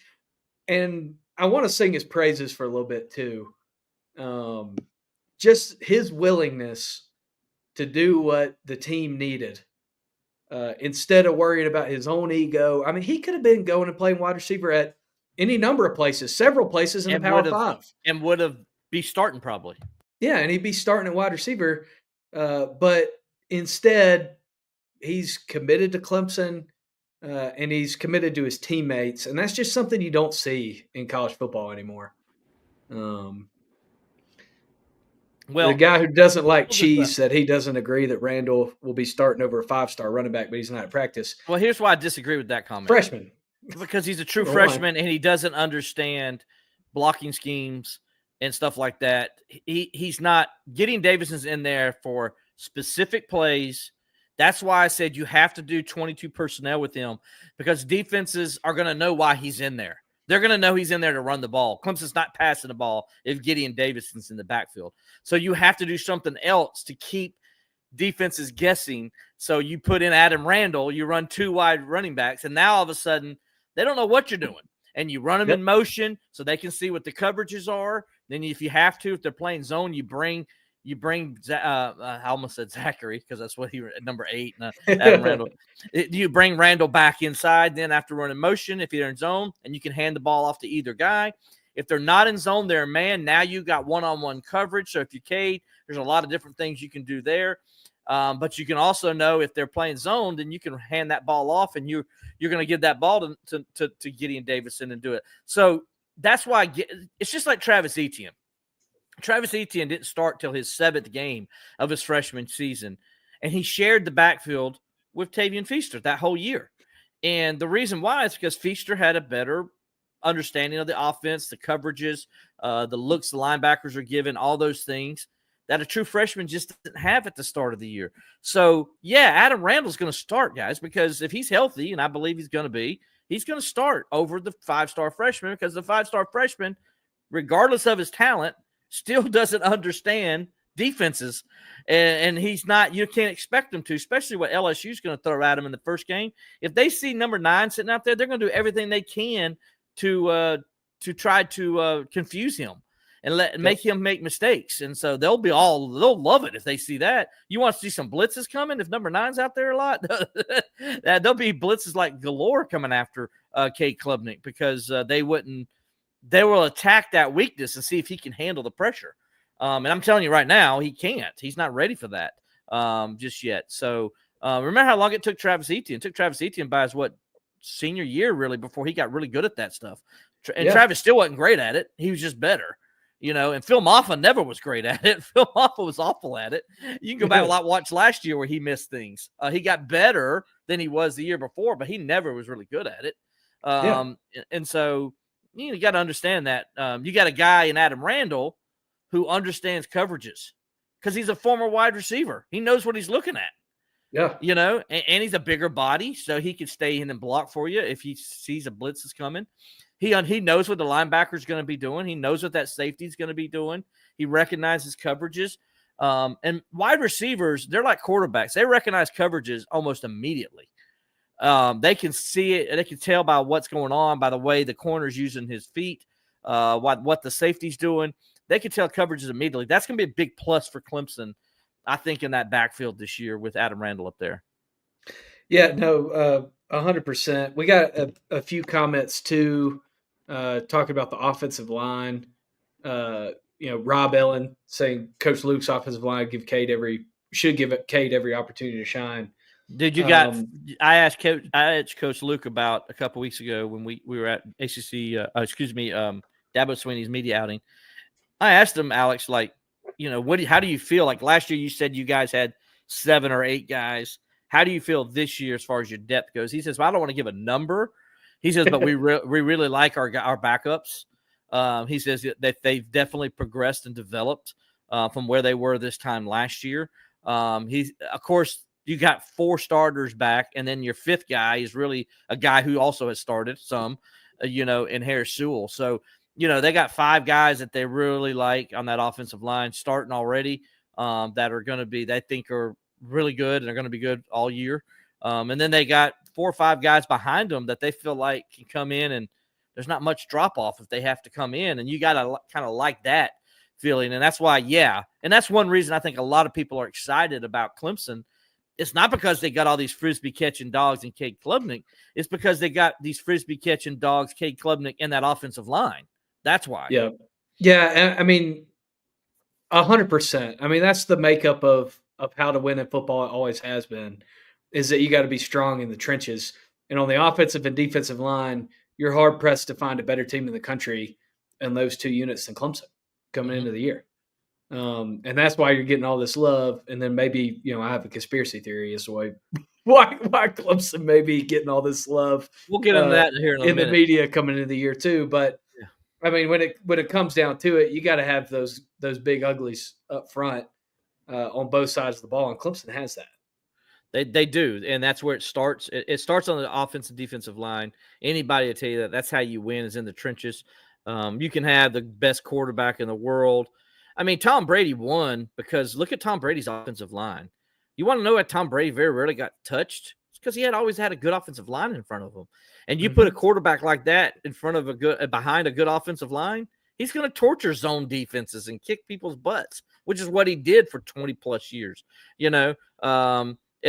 and I want to sing his praises for a little bit too. Just his willingness to do what the team needed instead of worrying about his own ego. I mean, he could have been going and playing wide receiver at any number of places, several places in the Power Five, and would have be starting probably. Yeah, and he'd be starting at wide receiver, but instead he's committed to Clemson. And he's committed to his teammates, and that's just something you don't see in college football anymore. The guy who doesn't like cheese said he doesn't agree that Randall will be starting over a 5-star running back, but he's not at practice. Well, here's why I disagree with that comment. Freshman. Because he's a true freshman and he doesn't understand blocking schemes and stuff like that. He's not getting Davison's in there for specific plays. That's why I said you have to do 22 personnel with him because defenses are going to know why he's in there. They're going to know he's in there to run the ball. Clemson's not passing the ball if Gideon Davison's in the backfield. So you have to do something else to keep defenses guessing. So you put in Adam Randall, you run 2 wide running backs, and now all of a sudden they don't know what you're doing. And you run them in motion so they can see what the coverages are. Then if you have to, if they're playing zone, you bring I almost said Zachary because that's what he number 8 Adam Randall. You bring Randall back inside then after running motion if you're in zone, and you can hand the ball off to either guy. If they're not in zone, they're man. Now you got one-on-one coverage. So if you cade, there's a lot of different things you can do there. But you can also know if they're playing zone, then you can hand that ball off, and you're going to give that ball to Gideon Davison and do it. So that's why it's just like Travis Etienne. Travis Etienne didn't start till his 7th game of his freshman season, and he shared the backfield with Tavian Feaster that whole year. And the reason why is because Feaster had a better understanding of the offense, the coverages, the looks the linebackers are given, all those things that a true freshman just didn't have at the start of the year. So, yeah, Adam Randall's going to start, guys, because if he's healthy, and I believe he's going to be, he's going to start over the 5-star freshman because the 5-star freshman, regardless of his talent, still doesn't understand defenses, and he's not. You can't expect him to, especially what LSU is going to throw at him in the first game. If they see number 9 sitting out there, they're going to do everything they can to try to confuse him and make him make mistakes. And so they'll love it if they see that. You want to see some blitzes coming if number 9's out there a lot? There'll be blitzes like galore coming after Cade Klubnik because they will attack that weakness and see if he can handle the pressure. And I'm telling you right now, he can't. He's not ready for that just yet. So remember how long it took Travis Etienne? It took Travis Etienne by his senior year really before he got really good at that stuff. And Travis still wasn't great at it. He was just better. And Phil Maffa never was great at it. Phil Maffa was awful at it. You can go back and watch last year where he missed things. He got better than he was the year before, but he never was really good at it. And so you got to understand that you got a guy in Adam Randall who understands coverages because he's a former wide receiver. He knows what he's looking at. Yeah. And he's a bigger body, so he can stay in and block for you if he sees a blitz is coming. He knows what the linebacker is going to be doing. He knows what that safety is going to be doing. He recognizes coverages. And wide receivers, they're like quarterbacks. They recognize coverages almost immediately. They can see it. They can tell by what's going on, by the way the corner's using his feet, what the safety's doing. They can tell coverages immediately. That's going to be a big plus for Clemson, I think, in that backfield this year with Adam Randall up there. Yeah, no, 100%. We got a few comments too, talking about the offensive line. Rob Ellen saying Coach Luke's offensive line should give Cade every opportunity to shine. Did you got? I asked Coach Luke about a couple weeks ago when we were at ACC. Dabo Swinney's media outing. I asked him, Alex, how do you feel? Like last year, you said you guys had 7 or 8 guys. How do you feel this year as far as your depth goes? He says, well, I don't want to give a number. He says, but we really like our backups. He says that they've definitely progressed and developed from where they were this time last year. Of course, you got 4 starters back, and then your 5th guy is really a guy who also has started some, in Harris Sewell. So they got 5 guys that they really like on that offensive line starting already, that are going to be, they think are really good and are going to be good all year. And then they got 4 or 5 guys behind them that they feel like can come in, and there's not much drop off if they have to come in. And you got to kind of like that feeling. And that's why, and that's one reason I think a lot of people are excited about Clemson. It's not because they got all these Frisbee catching dogs in Cade Klubnik. It's because they got these Frisbee catching dogs, Cade Klubnik, in that offensive line. That's why. Yeah. Yeah. I mean, 100%. I mean, that's the makeup of how to win in football. It always has been, is that you got to be strong in the trenches. And on the offensive and defensive line, you're hard pressed to find a better team in the country in those 2 units than Clemson coming into the year. And that's why you're getting all this love. And then maybe, I have a conspiracy theory as to why Clemson may be getting all this love. We'll get into that here in a minute. The media coming into the year too. But I mean, when it comes down to it, you got to have those big uglies up front on both sides of the ball, and Clemson has that. They do, and that's where it starts. It starts on the offensive defensive line. Anybody will tell you that's how you win is in the trenches. You can have the best quarterback in the world. I mean, Tom Brady won because look at Tom Brady's offensive line. You want to know why Tom Brady very rarely got touched? It's because he always had a good offensive line in front of him. And you put a quarterback like that in front of behind a good offensive line, he's going to torture zone defenses and kick people's butts, which is what he did for 20 plus years. And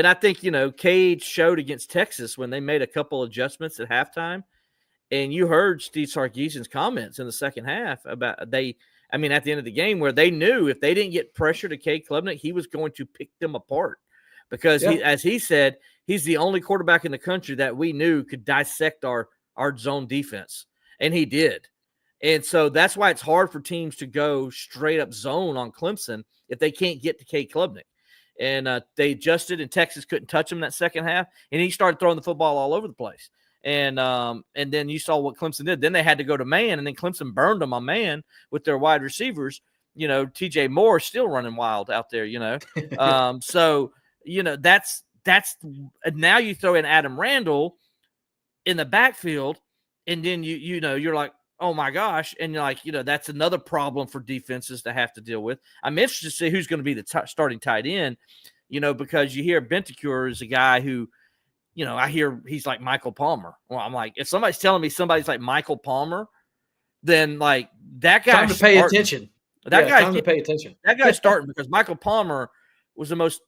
I think, Cade showed against Texas when they made a couple adjustments at halftime. And you heard Steve Sarkisian's comments in the second half about at the end of the game, where they knew if they didn't get pressure to Cade Klubnik, he was going to pick them apart because as he said, he's the only quarterback in the country that we knew could dissect our zone defense. And he did. And so that's why it's hard for teams to go straight up zone on Clemson if they can't get to Cade Klubnik. And they adjusted, and Texas couldn't touch him that second half. And he started throwing the football all over the place. And then you saw what Clemson did. Then they had to go to man, and then Clemson burned them on man with their wide receivers. T.J. Moore still running wild out there. So that's now you throw in Adam Randall in the backfield, and then you're like, oh my gosh, and you're like, that's another problem for defenses to have to deal with. I'm interested to see who's going to be the starting tight end, because you hear Bentancur is a guy who. I hear he's like Michael Palmer. Well, I'm like, if somebody's telling me somebody's like Michael Palmer, then like that guy. Time to pay attention. Time to pay attention. That guy's starting because Michael Palmer was the most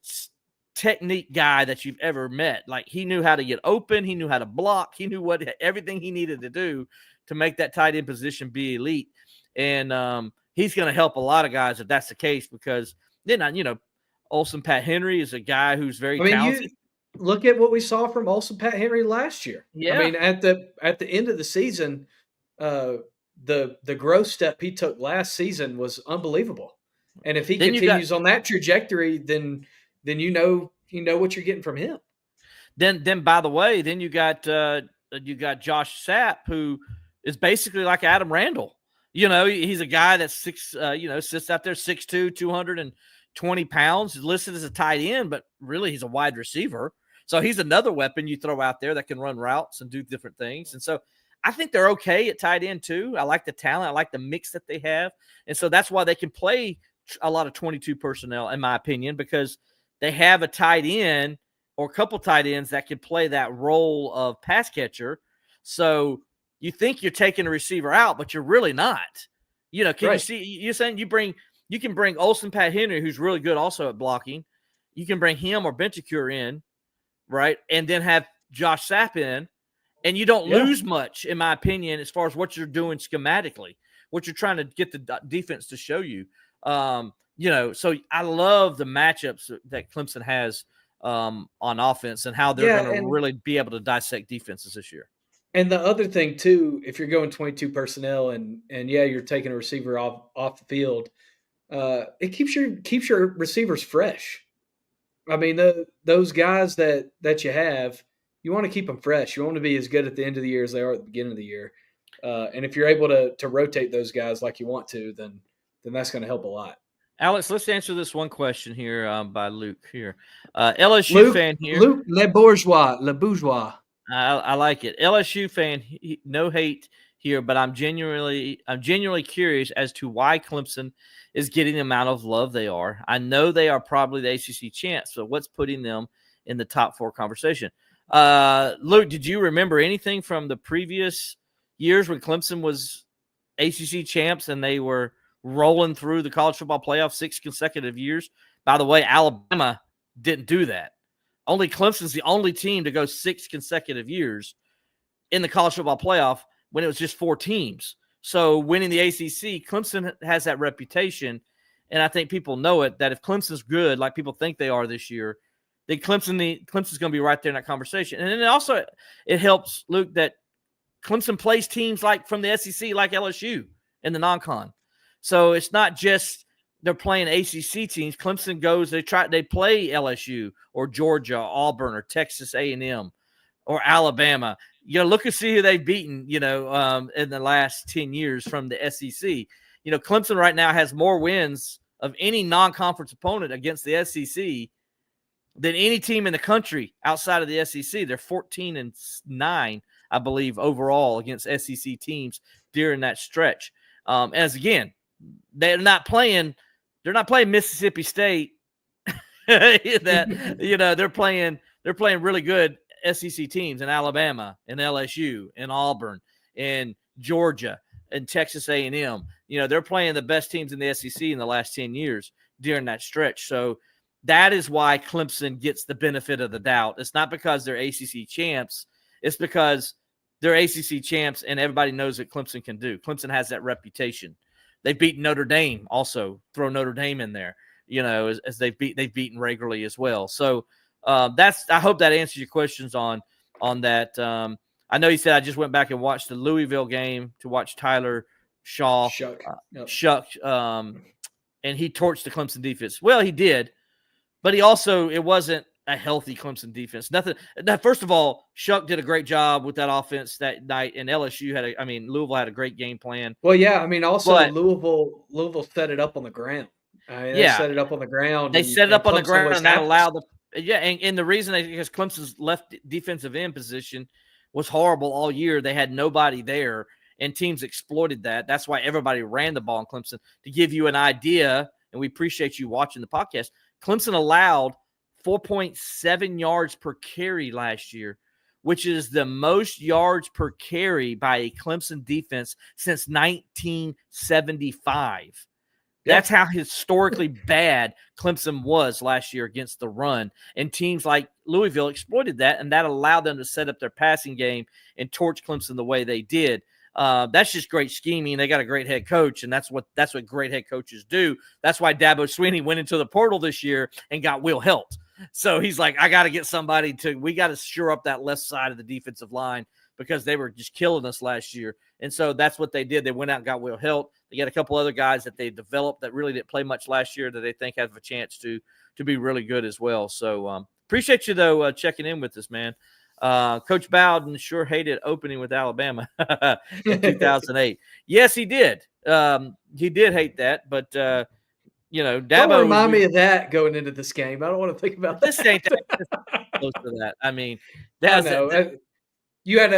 technique guy that you've ever met. Like he knew how to get open, he knew how to block, he knew everything he needed to do to make that tight end position be elite. And he's going to help a lot of guys if that's the case, because then Olsen Pat Henry is a guy who's very talented. Look at what we saw from Olsen Pat Henry last year. Yeah. I mean, at the end of the season, the growth step he took last season was unbelievable. And if he continues on that trajectory, then you know what you're getting from him. Then by the way, then you got Josh Sapp, who is basically like Adam Randall. He's a guy that's sits out there 6'2", 220 pounds, listed as a tight end, but really he's a wide receiver. So he's another weapon you throw out there that can run routes and do different things. And so I think they're okay at tight end too. I like the talent. I like the mix that they have. And so that's why they can play a lot of 22 personnel, in my opinion, because they have a tight end or a couple tight ends that can play that role of pass catcher. So you think you're taking a receiver out, but you're really not. Can you see, you're saying you can bring Olsen Pat Henry, who's really good also at blocking. You can bring him or Bentancur in, right? And then have Josh Sapp in, and you don't lose much, in my opinion, as far as what you're doing schematically, what you're trying to get the defense to show you. So I love the matchups that Clemson has on offense and how they're going to really be able to dissect defenses this year. And the other thing too, if you're going 22 personnel and you're taking a receiver off the field, it keeps your receivers fresh. I mean, those guys that you have, you want to keep them fresh. You want to be as good at the end of the year as they are at the beginning of the year. And if you're able to rotate those guys like you want to, then that's going to help a lot. Alex, let's answer this one question here by Luke here. LSU fan here. Luke Le Bourgeois. I like it. LSU fan, no hate. here, but I'm genuinely curious as to why Clemson is getting the amount of love they are. I know they are probably the ACC champs, so what's putting them in the top 4 conversation? Luke, did you remember anything from the previous years when Clemson was ACC champs and they were rolling through the college football playoff 6 consecutive years? By the way, Alabama didn't do that. Only Clemson's the only team to go 6 consecutive years in the college football playoff when it was just 4 teams. So winning the ACC, Clemson has that reputation, and I think people know it, that if Clemson's good, like people think they are this year, then Clemson's going to be right there in that conversation. And then also it helps, Luke, that Clemson plays teams like from the SEC like LSU in the non-con. So it's not just they're playing ACC teams. Clemson goes, they play LSU or Georgia, Auburn, or Texas A&M or Alabama. Look and see who they've beaten, in the last 10 years from the SEC. Clemson right now has more wins of any non-conference opponent against the SEC than any team in the country outside of the SEC. They're 14-9, I believe, overall against SEC teams during that stretch. As again, they're not playing Mississippi State. They're playing really good SEC teams in Alabama and LSU and Auburn and Georgia and Texas A&M. They're playing the best teams in the SEC in the last 10 years during that stretch. So that is why Clemson gets the benefit of the doubt. It's not because they're ACC champs. It's because they're ACC champs and everybody knows what Clemson can do. Clemson has that reputation. They've beaten Notre Dame also. Throw Notre Dame in there, as they've beaten regularly as well. So I hope that answers your questions on that. I know you said I just went back and watched the Louisville game to watch Tyler Shuck, and he torched the Clemson defense. Well, he did, but it wasn't a healthy Clemson defense. Nothing. First of all, Shuck did a great job with that offense that night, and Louisville had a great game plan. Well, yeah, Louisville set it up on the ground. They set it up on the ground. They set it up on the ground, and that allowed and the reason because Clemson's left defensive end position was horrible all year. They had nobody there, and teams exploited that. That's why everybody ran the ball in Clemson. To give you an idea, and we appreciate you watching the podcast, Clemson allowed 4.7 yards per carry last year, which is the most yards per carry by a Clemson defense since 1975. That's how historically bad Clemson was last year against the run. And teams like Louisville exploited that, and that allowed them to set up their passing game and torch Clemson the way they did. That's just great scheming. They got a great head coach, and that's what great head coaches do. That's why Dabo Swinney went into the portal this year and got Will Helt. So he's like, I got to get somebody we got to shore up that left side of the defensive line because they were just killing us last year. And so that's what they did. They went out and got Will Helt. They got a couple other guys that they developed that really didn't play much last year that they think have a chance to be really good as well. So appreciate you, though, checking in with us, man. Coach Bowden sure hated opening with Alabama in 2008. Yes, he did. He did hate that, but Dabo. Don't remind me of that going into this game. I don't want to think about this. Ain't that close to that. I mean, you had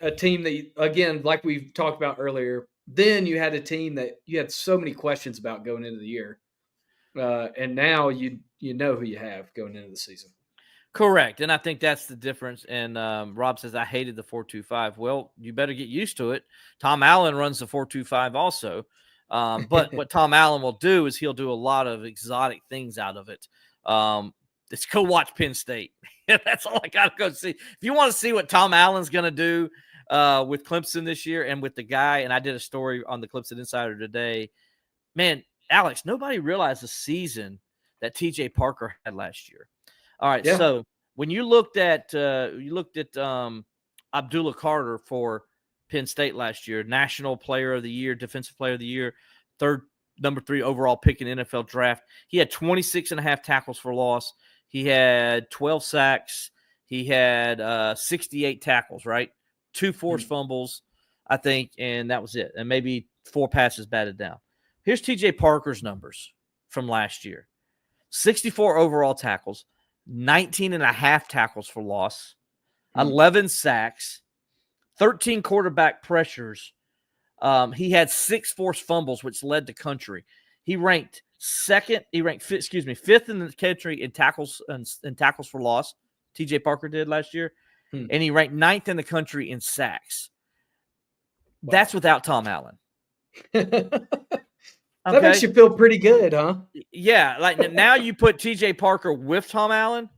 a team that, again, like we've talked about earlier. Then you had a team that you had so many questions about going into the year, and now you know who you have going into the season. Correct, and I think that's the difference. And Rob says, I hated the 4-2-5. Well, you better get used to it. Tom Allen runs the 4-2-5 also. But what Tom Allen will do is he'll do a lot of exotic things out of it. Let's go watch Penn State. That's all I got to go see. If you want to see what Tom Allen's going to do with Clemson this year and with the guy, and I did a story on the Clemson Insider today, man, Alex, nobody realized the season that TJ Parker had last year. All right, so when you looked at Abdullah Carter for Penn State last year, National Player of the Year, Defensive Player of the Year, number 3 overall pick in NFL draft. He had 26.5 tackles for loss. He had 12 sacks. He had 68 tackles, right? 2 forced fumbles, I think, and that was it. And maybe 4 passes batted down. Here's TJ Parker's numbers from last year. 64 overall tackles, 19.5 tackles for loss, 11 sacks, 13 quarterback pressures. He had 6 forced fumbles, which led the country. He ranked fifth in the country in tackles for loss. TJ Parker did last year. And he ranked 9th in the country in sacks. Wow. That's without Tom Allen. That makes you feel pretty good, huh? Yeah, like now you put TJ Parker with Tom Allen,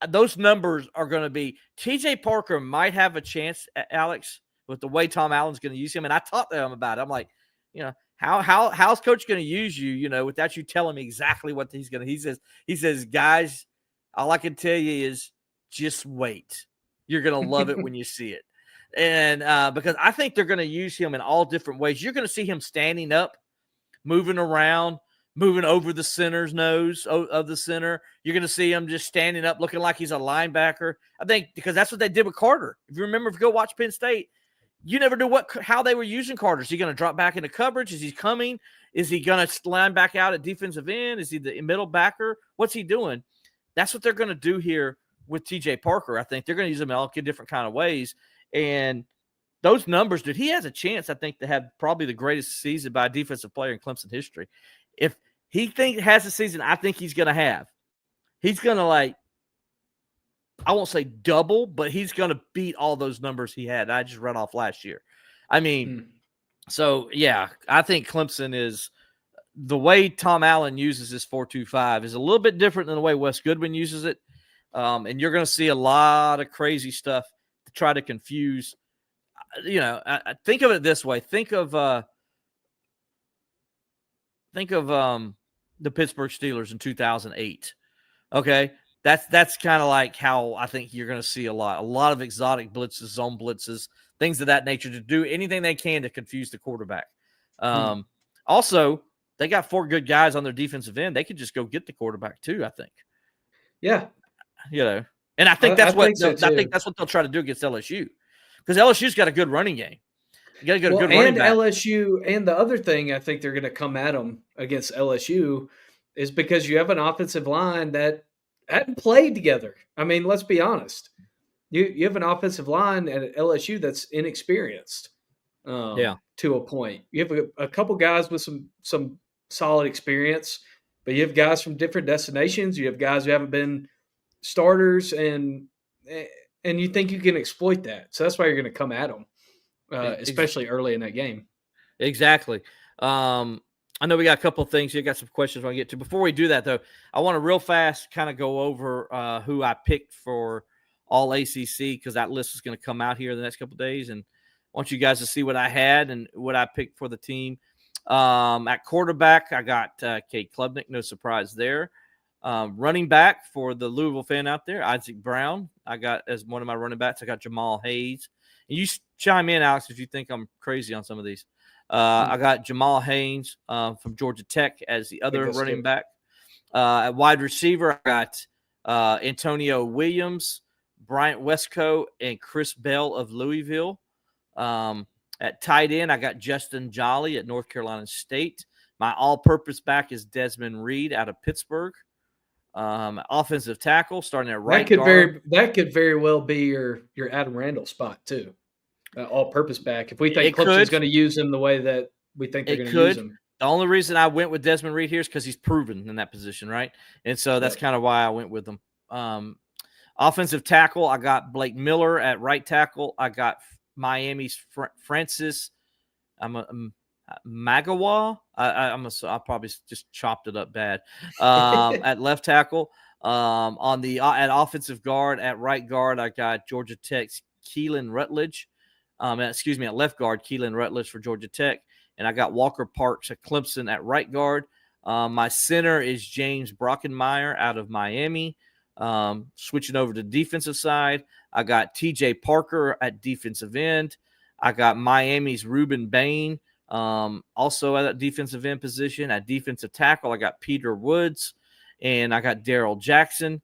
those numbers are going to be. TJ Parker might have a chance, Alex, with the way Tom Allen's going to use him. And I talked to him about it. I'm like, how's coach going to use you, without you telling me exactly what he's going to. He says, guys, all I can tell you is just wait. You're going to love it when you see it. And because I think they're going to use him in all different ways. You're going to see him standing up, moving around, moving over the center's nose of the center. You're going to see him just standing up, looking like he's a linebacker. I think because that's what they did with Carter. If you remember, if you go watch Penn State, you never knew how they were using Carter. Is he going to drop back into coverage? Is he coming? Is he going to line back out at defensive end? Is he the middle backer? What's he doing? That's what they're going to do here with TJ Parker. I think they're going to use him in all different kind of ways. And those numbers, dude, he has a chance, I think, to have probably the greatest season by a defensive player in Clemson history. If he has a season I think he's going to have, he's going to, I won't say double, but he's going to beat all those numbers he had. I just read off last year. I mean, so, yeah, I think Clemson is the way Tom Allen uses his 4-2-5 is a little bit different than the way Wes Goodwin uses it. And you're going to see a lot of crazy stuff to try to confuse. Think of it this way. Think of the Pittsburgh Steelers in 2008. Okay, that's kind of like how I think you're going to see a lot of exotic blitzes, zone blitzes, things of that nature to do anything they can to confuse the quarterback. Also, they got 4 good guys on their defensive end. They could just go get the quarterback too, I think. Yeah. And I think that's what they'll try to do against LSU. Because LSU's got a good running game. You got to get a good running back. And LSU, and the other thing I think they're going to come at them against LSU is because you have an offensive line that hadn't played together. I mean, let's be honest. You have an offensive line at LSU that's inexperienced. To a point. You have a couple guys with some solid experience, but you have guys from different destinations. You have guys who haven't been starters, and you think you can exploit that. So that's why you're going to come at them, especially early in that game. Exactly. I know we got a couple of things. You got some questions I want to get to. Before we do that, though, I want to real fast kind of go over who I picked for all ACC, because that list is going to come out here in the next couple of days, and I want you guys to see what I had and what I picked for the team. At quarterback, I got Cade Klubnik. No surprise there. Running back for the Louisville fan out there, Isaac Brown. I got as one of my running backs. I got Jamal Hayes. And you chime in, Alex, if you think I'm crazy on some of these. I got Jamal Haynes from Georgia Tech as the other running back. At wide receiver, I got Antonio Williams, Bryant Westco, and Chris Bell of Louisville. At tight end, I got Justin Jolly at North Carolina State. My all-purpose back is Desmond Reed out of Pittsburgh. Offensive tackle, starting at right guard. That could very well be your Adam Randall spot too. All-purpose back. If we think Clemson's going to use him the way that we think they're going to use him. The only reason I went with Desmond Reed here is because he's proven in that position, right? And so that's kind of why I went with him. Offensive tackle, I got Blake Miller at right tackle. I got Miami's Francis Magawa. I probably just chopped it up bad. At left tackle. At offensive guard, at right guard, I got Georgia Tech's Keelan Rutledge. At left guard, Keelan Rutledge for Georgia Tech. And I got Walker Parks at Clemson at right guard. My center is James Brockenmeyer out of Miami. Switching over to defensive side, I got TJ Parker at defensive end. I got Miami's Ruben Bain, also at that defensive end position. At defensive tackle, I got Peter Woods, and I got Daryl Jackson.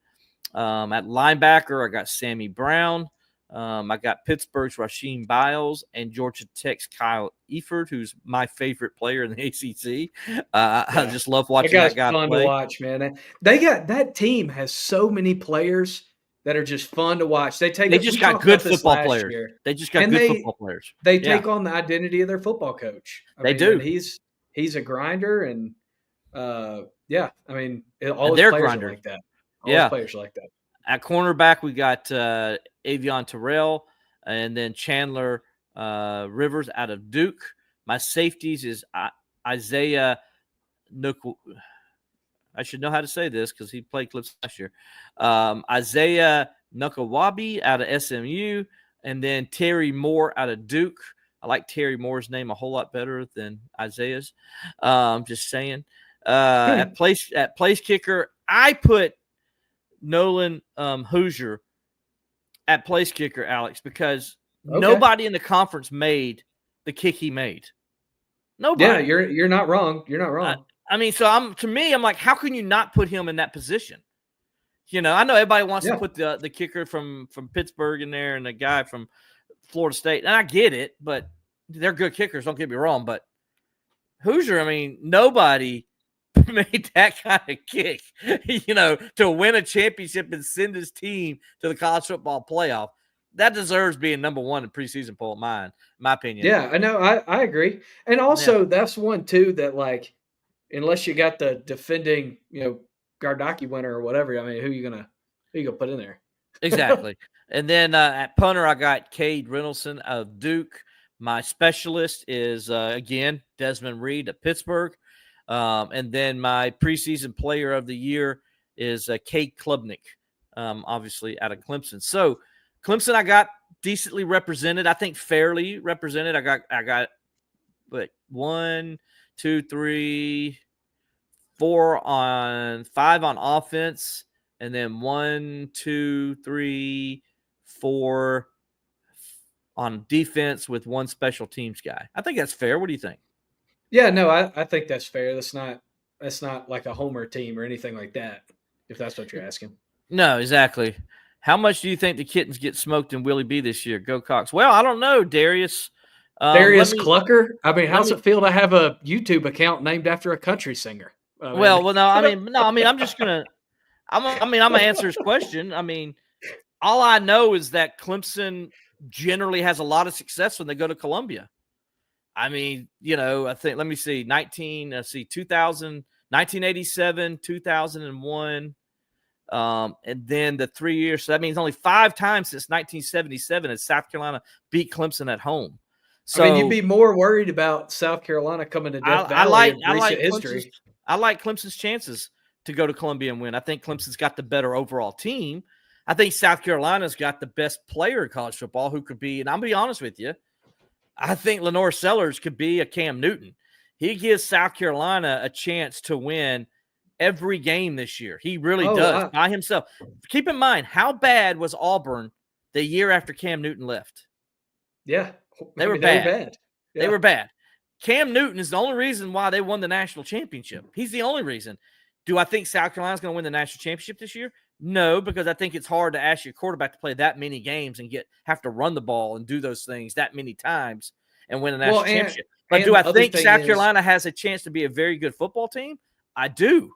At linebacker, I got Sammy Brown. I got Pittsburgh's Rasheem Biles and Georgia Tech's Kyle Eifert, who's my favorite player in the ACC. I just love watching that guy fun play. To watch, man. That team has so many players that are just fun to watch. They just got good football players. Year, they just got and good football players. They take on the identity of their football coach. They do. And he's a grinder, and yeah, I mean, all and his players grinders. are like that. All his players are like that. At cornerback, we got Avion Terrell, and then Chandler Rivers out of Duke. My safeties is Isaiah Nook. I should know how to say this because he played Clemson last year. Isaiah Nukawabi out of SMU, and then Terry Moore out of Duke. I like Terry Moore's name a whole lot better than Isaiah's. Just saying. At place kicker, I put Nolan Hoosier at place kicker, Alex, because nobody in the conference made the kick he made. Nobody. Yeah, you're not wrong. You're not wrong. I mean, so I'm like, how can you not put him in that position? I know everybody wants to put the kicker from Pittsburgh in there and the guy from Florida State, and I get it, but they're good kickers. Don't get me wrong, but Hoosier, I mean, nobody made that kind of kick, to win a championship and send his team to the college football playoff. That deserves being number one in preseason poll, in my opinion. Yeah, I know. I agree. And also, that's one, too, that, like, unless you got the defending, Gardaki winner or whatever, I mean, who you gonna put in there? Exactly. And then at punter, I got Cade Reynoldsson of Duke. My specialist is, again, Desmond Reed of Pittsburgh. And then my preseason player of the year is Cade Klubnik, obviously out of Clemson. So Clemson, I got decently represented. I think fairly represented. I got 1, 2, 3, 4 on 5 on offense, and then 1, 2, 3, 4 on defense with 1 special teams guy. I think that's fair. What do you think? Yeah, no, I think that's fair. That's not like a homer team or anything like that, if that's what you're asking. No, exactly. How much do you think the Kittens get smoked in Willie B this year? Go Cox. Well, I don't know, Darius. Darius Clucker? I mean, how's it feel to have a YouTube account named after a country singer? I'm just gonna. I'm gonna answer his question. I mean, all I know is that Clemson generally has a lot of success when they go to Columbia. I mean, I think, let me see, 1987, 2001, and then the 3 years. So that means only 5 times since 1977 has South Carolina beat Clemson at home. So I mean, you'd be more worried about South Carolina coming to Death Valley in recent history. I like Clemson's chances to go to Columbia and win. I think Clemson's got the better overall team. I think South Carolina's got the best player in college football who could be, and I'm going to be honest with you, I think Lenore Sellers could be a Cam Newton. He gives South Carolina a chance to win every game this year. He really does by himself. Keep in mind, how bad was Auburn the year after Cam Newton left? Yeah. They were bad. Yeah. They were bad. Cam Newton is the only reason why they won the national championship. He's the only reason. Do I think South Carolina's going to win the national championship this year? No, because I think it's hard to ask your quarterback to play that many games and have to run the ball and do those things that many times and win a national championship. But do I think South Carolina has a chance to be a very good football team? I do.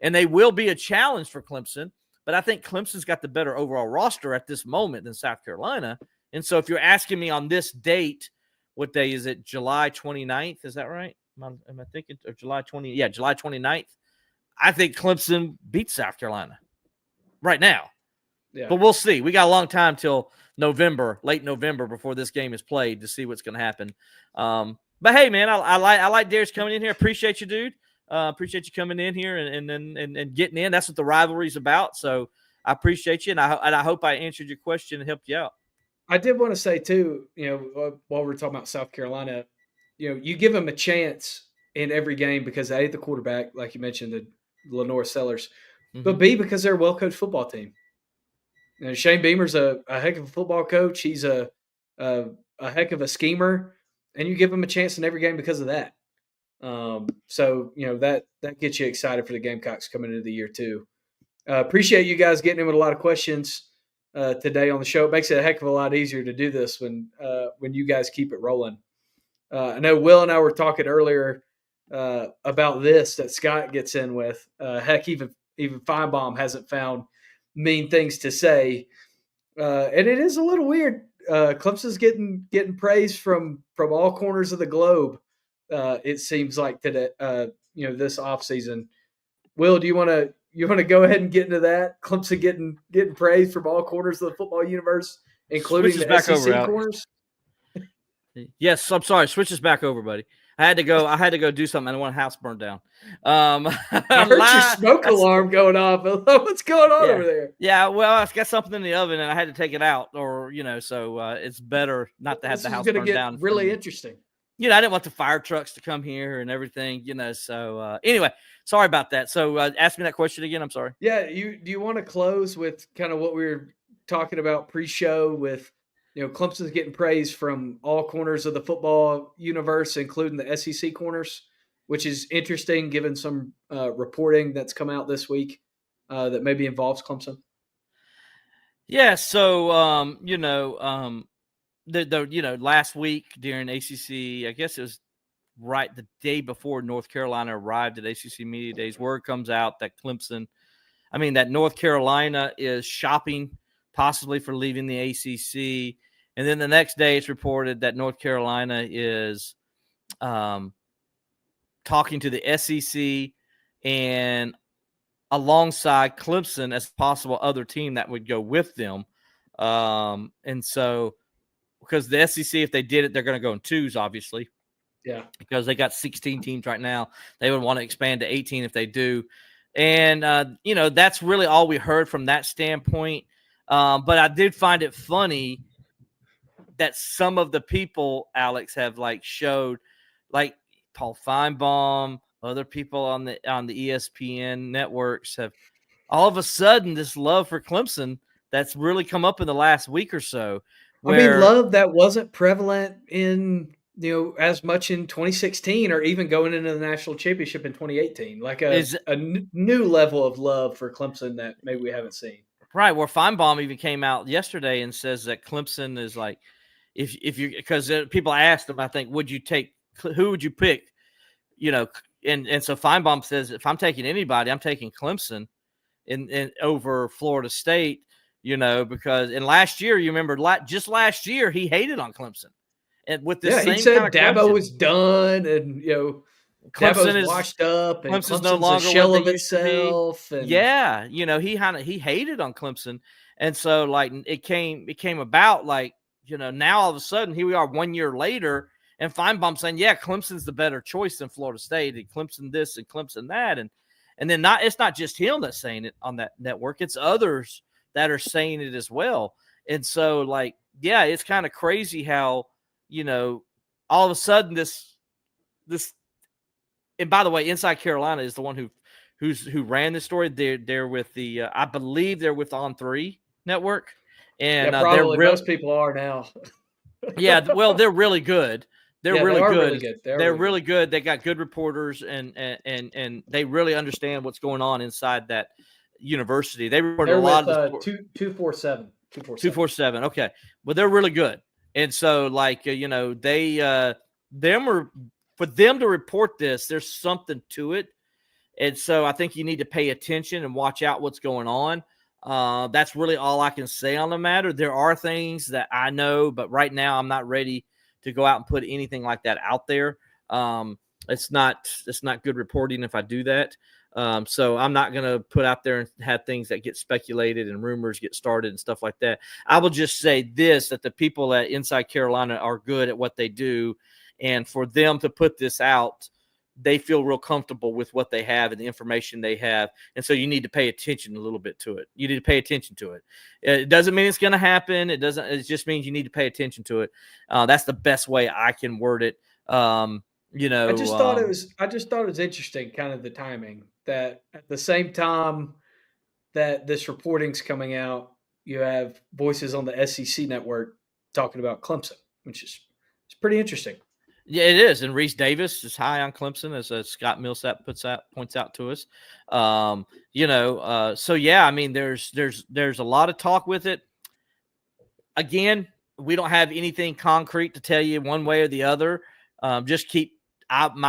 And they will be a challenge for Clemson. But I think Clemson's got the better overall roster at this moment than South Carolina. And so if you're asking me on this date, what day is it? July 29th? Is that right? Am I thinking of July 20? Yeah, July 29th. I think Clemson beats South Carolina right now. Yeah. But we'll see. We got a long time till late November before this game is played to see what's going to happen. But hey, man, I like Darius coming in here. Appreciate you, dude. Appreciate you coming in here and getting in. That's what the rivalry's about. So I appreciate you, and I hope I answered your question and helped you out. I did want to say too, while we're talking about South Carolina, you give them a chance in every game because A, the quarterback, like you mentioned, the Lenore Sellers, but B, because they're a well-coached football team. Shane Beamer's a heck of a football coach. He's a heck of a schemer, and you give him a chance in every game because of that. So that gets you excited for the Gamecocks coming into the year too. Appreciate you guys getting in with a lot of questions today on the show. It makes it a heck of a lot easier to do this when you guys keep it rolling. I know Will and I were talking earlier about this that Scott gets in with. Heck, even Feinbaum hasn't found mean things to say. And it is a little weird. Clemson's getting praise from all corners of the globe. It seems like today, this offseason. Will, do you want to go ahead and get into that? Clemson getting praise from all corners of the football universe, including Switches the back SEC over, corners. Yes, I'm sorry. Switches back over, buddy. I had to go do something. I don't want a house burned down. I heard your smoke alarm going off. What's going on over there? Yeah, well, I've got something in the oven and I had to take it out, or so it's better not to have the house burned down. Really interesting. I didn't want the fire trucks to come here and everything, So anyway, sorry about that. So ask me that question again. I'm sorry. Yeah, do you want to close with kind of what we were talking about pre-show with, Clemson's getting praise from all corners of the football universe, including the SEC corners, which is interesting given some reporting that's come out this week that maybe involves Clemson. Yeah. So, last week during ACC, I guess it was right the day before North Carolina arrived at ACC Media Days, word comes out that North Carolina is shopping possibly for leaving the ACC. And then the next day it's reported that North Carolina is talking to the SEC and alongside Clemson as a possible other team that would go with them. And so because the SEC, if they did it, they're going to go in twos, obviously. Yeah. Because they got 16 teams right now. They would want to expand to 18 if they do. And, that's really all we heard from that standpoint. But I did find it funny that some of the people, Alex, have showed Paul Feinbaum, other people on the ESPN networks have all of a sudden this love for Clemson that's really come up in the last week or so. Love that wasn't prevalent in as much in 2016 or even going into the national championship in 2018, a new level of love for Clemson that maybe we haven't seen. Right, where Feinbaum even came out yesterday and says that Clemson is if you, because people asked him, I think, who would you pick? And so Feinbaum says, if I'm taking anybody, I'm taking Clemson in over Florida State, because in last year, you remember just last year, he hated on Clemson. And with this he said Dabo was done and, Clemson is washed up and Clemson's no longer a shell of itself. And he hated on Clemson. And so it came about now all of a sudden here we are 1 year later and Feinbaum saying, yeah, Clemson's the better choice than Florida State and Clemson this and Clemson that. And then it's not just him that's saying it on that network. It's others that are saying it as well. And so it's kind of crazy how, all of a sudden this, and by the way, Inside Carolina is the one who ran this story. They're with the I believe they're with On3 network, and probably most people are now. Yeah, well, they're really good. They're really good. They're really good. They got good reporters, and they really understand what's going on inside that university. They reported a lot of 247. 247. Okay, well, they're really good, and so they for them to report this, there's something to it. And so I think you need to pay attention and watch out what's going on. That's really all I can say on the matter. There are things that I know, but right now I'm not ready to go out and put anything like that out there. It's not good reporting if I do that. So I'm not going to put out there and have things that get speculated and rumors get started and stuff like that. I will just say this, that the people at Inside Carolina are good at what they do. And for them to put this out, they feel real comfortable with what they have and the information they have. And so you need to pay attention a little bit to it. You need to pay attention to it. It doesn't mean it's going to happen. It just means you need to pay attention to it. That's the best way I can word it. I just thought it was interesting, kind of the timing, that at the same time that this reporting's coming out, you have voices on the SEC network talking about Clemson, which is pretty interesting. Yeah, it is. And Reese Davis is high on Clemson, as Scott Millsap points out to us. So yeah, I mean, there's a lot of talk with it. Again, we don't have anything concrete to tell you one way or the other. My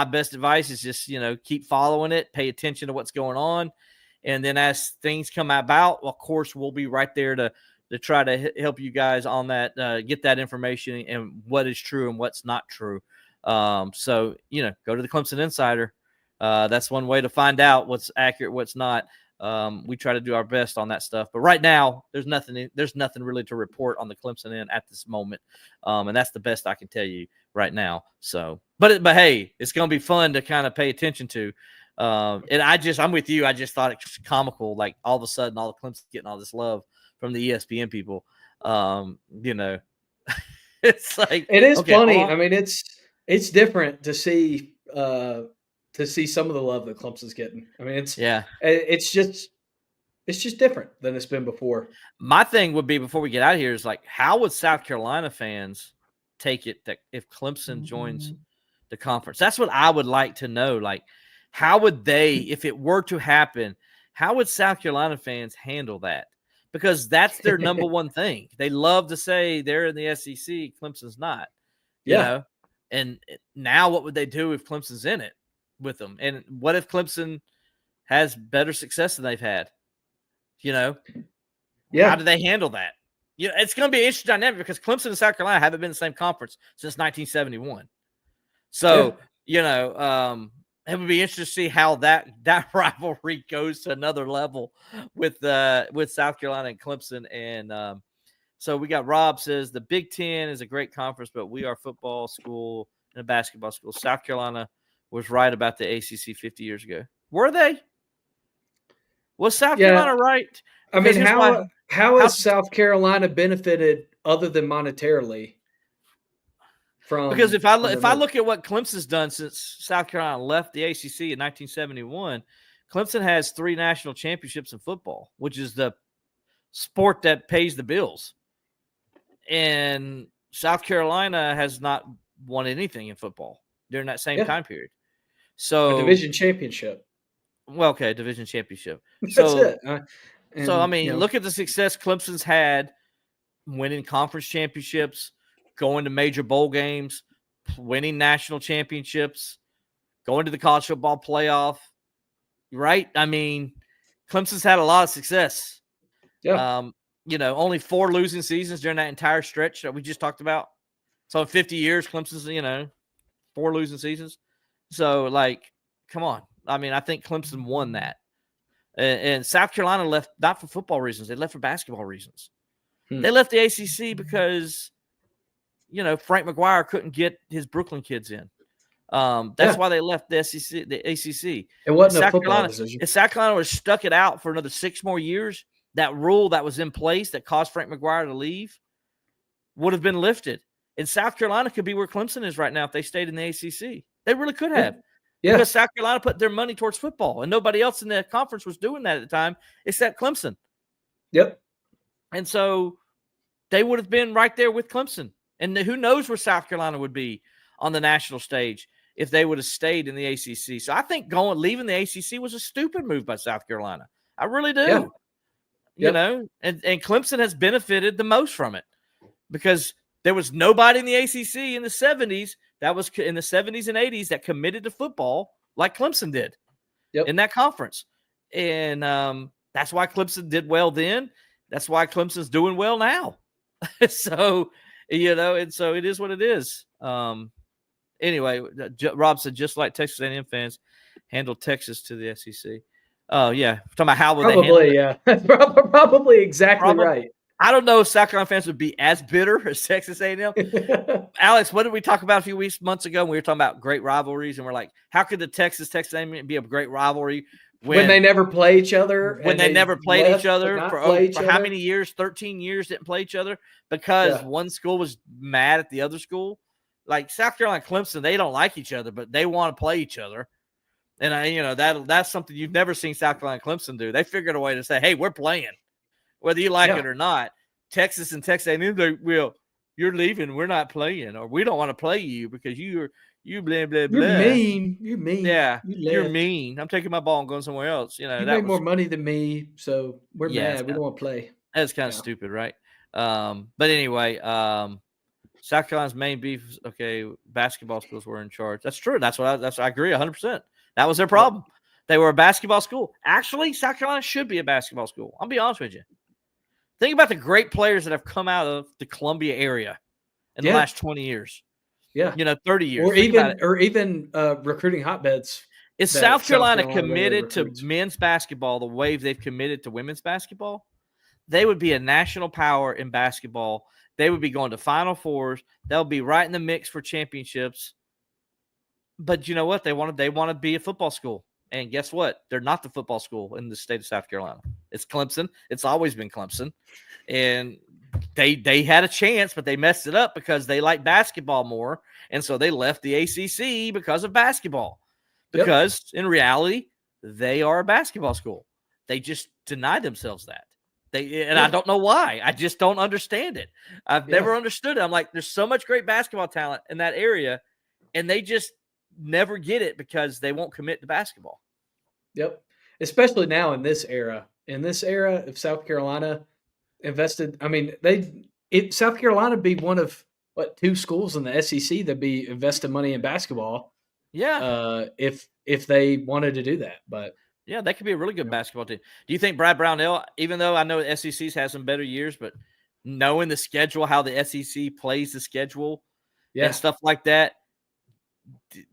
best advice is just, keep following it, pay attention to what's going on. And then as things come about, of course, we'll be right there to try to help you guys on that, get that information and what is true and what's not true. So, go to the Clemson Insider. That's one way to find out what's accurate, what's not. We try to do our best on that stuff, but right now there's nothing really to report on the Clemson end at this moment. And that's the best I can tell you right now. So, but hey, it's going to be fun to kind of pay attention to. And I'm with you. I just thought it was comical. Like all of a sudden, all the Clemson getting all this love from the ESPN people. It's like, it is funny. I mean, it's different to see some of the love that Clemson's getting. I mean, it's just different than it's been before. My thing would be, before we get out of here, is like, how would South Carolina fans take it that if Clemson joins the conference? That's what I would like to know. Like, how would they, if it were to happen, how would South Carolina fans handle that? Because that's their number one thing. They love to say they're in the SEC, Clemson's not. You know? And now what would they do if Clemson's in it with them? And what if Clemson has better success than they've had? How do they handle that? It's going to be an interesting dynamic because Clemson and South Carolina haven't been in the same conference since 1971. So, it would be interesting to see how that rivalry goes to another level with South Carolina and Clemson. And so we got Rob says the Big Ten is a great conference, but we are a football school and a basketball school. South Carolina was right about the ACC 50 years ago. Were they? Was South Carolina right? I mean, how has South Carolina benefited other than monetarily? Because if I look at what Clemson's done since South Carolina left the ACC in 1971, Clemson has 3 national championships in football, which is the sport that pays the bills. And South Carolina has not won anything in football during that same time period. So a division championship. Well, okay, division championship. That's it. I mean, look at the success Clemson's had, winning conference championships, going to major bowl games, winning national championships, going to the college football playoff, right? I mean, Clemson's had a lot of success. Yeah. Only 4 losing seasons during that entire stretch that we just talked about. So in 50 years, Clemson's, 4 losing seasons. So, like, come on. I mean, I think Clemson won that. And South Carolina left not for football reasons. They left for basketball reasons. They left the ACC because, Frank McGuire couldn't get his Brooklyn kids in. That's why they left the ACC. It wasn't a football decision. If South Carolina was stuck it out for another 6 more years, that rule that was in place that caused Frank McGuire to leave would have been lifted. And South Carolina could be where Clemson is right now if they stayed in the ACC. They really could have. Yeah. Because South Carolina put their money towards football, and nobody else in the conference was doing that at the time except Clemson. Yep. And so they would have been right there with Clemson. And who knows where South Carolina would be on the national stage if they would have stayed in the ACC. So I think leaving the ACC was a stupid move by South Carolina. I really do. Yeah. And Clemson has benefited the most from it because there was nobody in the ACC in the 70s that was in the 70s and 80s that committed to football like Clemson did in that conference. And that's why Clemson did well then. That's why Clemson's doing well now. So, and so it is what it is. Anyway, Rob said, just like Texas A&M fans handle Texas to the SEC. Oh, yeah. We're talking about how would they handle it? Yeah. Probably exactly right. I don't know if South Carolina fans would be as bitter as Texas A&M. Alex, what did we talk about a few months ago when we were talking about great rivalries? And we're like, how could the Texas A&M be a great rivalry when they never play each other? When they never played each other for how many years? 13 years didn't play each other because one school was mad at the other school. Like South Carolina, Clemson, they don't like each other, but they want to play each other. And that's something you've never seen South Carolina Clemson do. They figured a way to say, hey, we're playing. Whether you like it or not, Texas and Texas A&M, you're leaving. We're not playing, or we don't want to play you because you blah blah blah. You're mean. You're mean. Yeah, you're mean. I'm taking my ball and going somewhere else. You make more money than me, so we're mad. We don't want to play. That's kind of stupid, right? But anyway, South Carolina's main beef is basketball schools were in charge. That's true. I agree 100%. That was their problem. They were a basketball school. Actually, South Carolina should be a basketball school. I'll be honest with you. Think about the great players that have come out of the Columbia area in the last 20 years. Yeah. 30 years. Or even recruiting hotbeds. Is South Carolina committed to men's basketball the way they've committed to women's basketball? They would be a national power in basketball. They would be going to Final Fours. They'll be right in the mix for championships. But you know what? They want to be a football school. And guess what? They're not the football school in the state of South Carolina. It's Clemson. It's always been Clemson. And they had a chance, but they messed it up because they like basketball more. And so they left the ACC because of basketball. Because in reality, they are a basketball school. They just denied themselves that. I don't know why. I just don't understand it. I've never understood it. I'm like, there's so much great basketball talent in that area, and they just never get it because they won't commit to basketball. Yep. Especially now in this era. In this era, if South Carolina invested, I mean, South Carolina would be one of two schools in the SEC that'd be investing money in basketball. Yeah. If they wanted to do that, but yeah, that could be a really good basketball team. Do you think Brad Brownell, even though I know the SEC's has some better years, but knowing the schedule, how the SEC plays the schedule and stuff like that,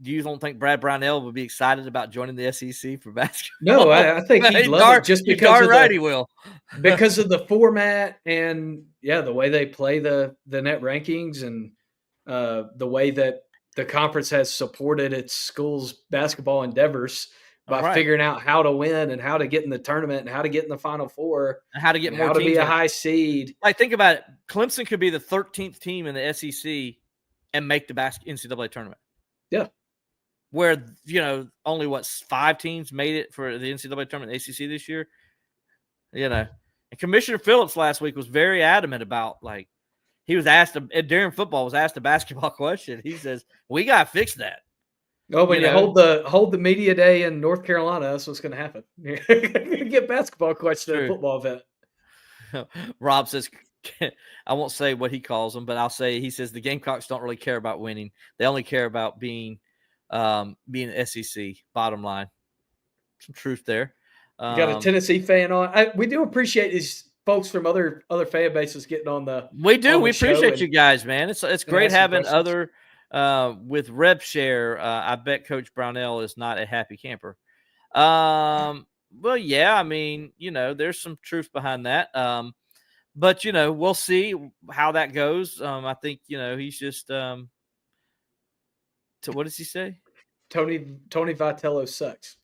do you don't think Brad Brownell would be excited about joining the SEC for basketball? No, I think he'd love it just because he will. Because of the format and the way they play the net rankings and the way that the conference has supported its school's basketball endeavors by figuring out how to win and how to get in the tournament and how to get in the Final Four and how to get more how teams to be a high seed. Like, think about it. Clemson could be the 13th team in the SEC and make the NCAA tournament. Yeah. Where, only 5 teams made it for the NCAA tournament, the ACC this year. And Commissioner Phillips last week was very adamant about, like, he was asked during football was asked a basketball question. He says, "We got to fix that." Oh, when you hold the media day in North Carolina, that's what's going to happen. You're going to get basketball questions at a football event. Rob says, I won't say what he calls them, but he says the Gamecocks don't really care about winning. They only care about being SEC, bottom line. Some truth there. You got a Tennessee fan on. We do appreciate these folks from other fan bases getting on the. We do. We appreciate you guys, man. It's great having other. With Rev Share, I bet Coach Brownell is not a happy camper. Well, yeah, I mean, there's some truth behind that. But we'll see how that goes. I think he's just. What does he say? Tony Vitello sucks.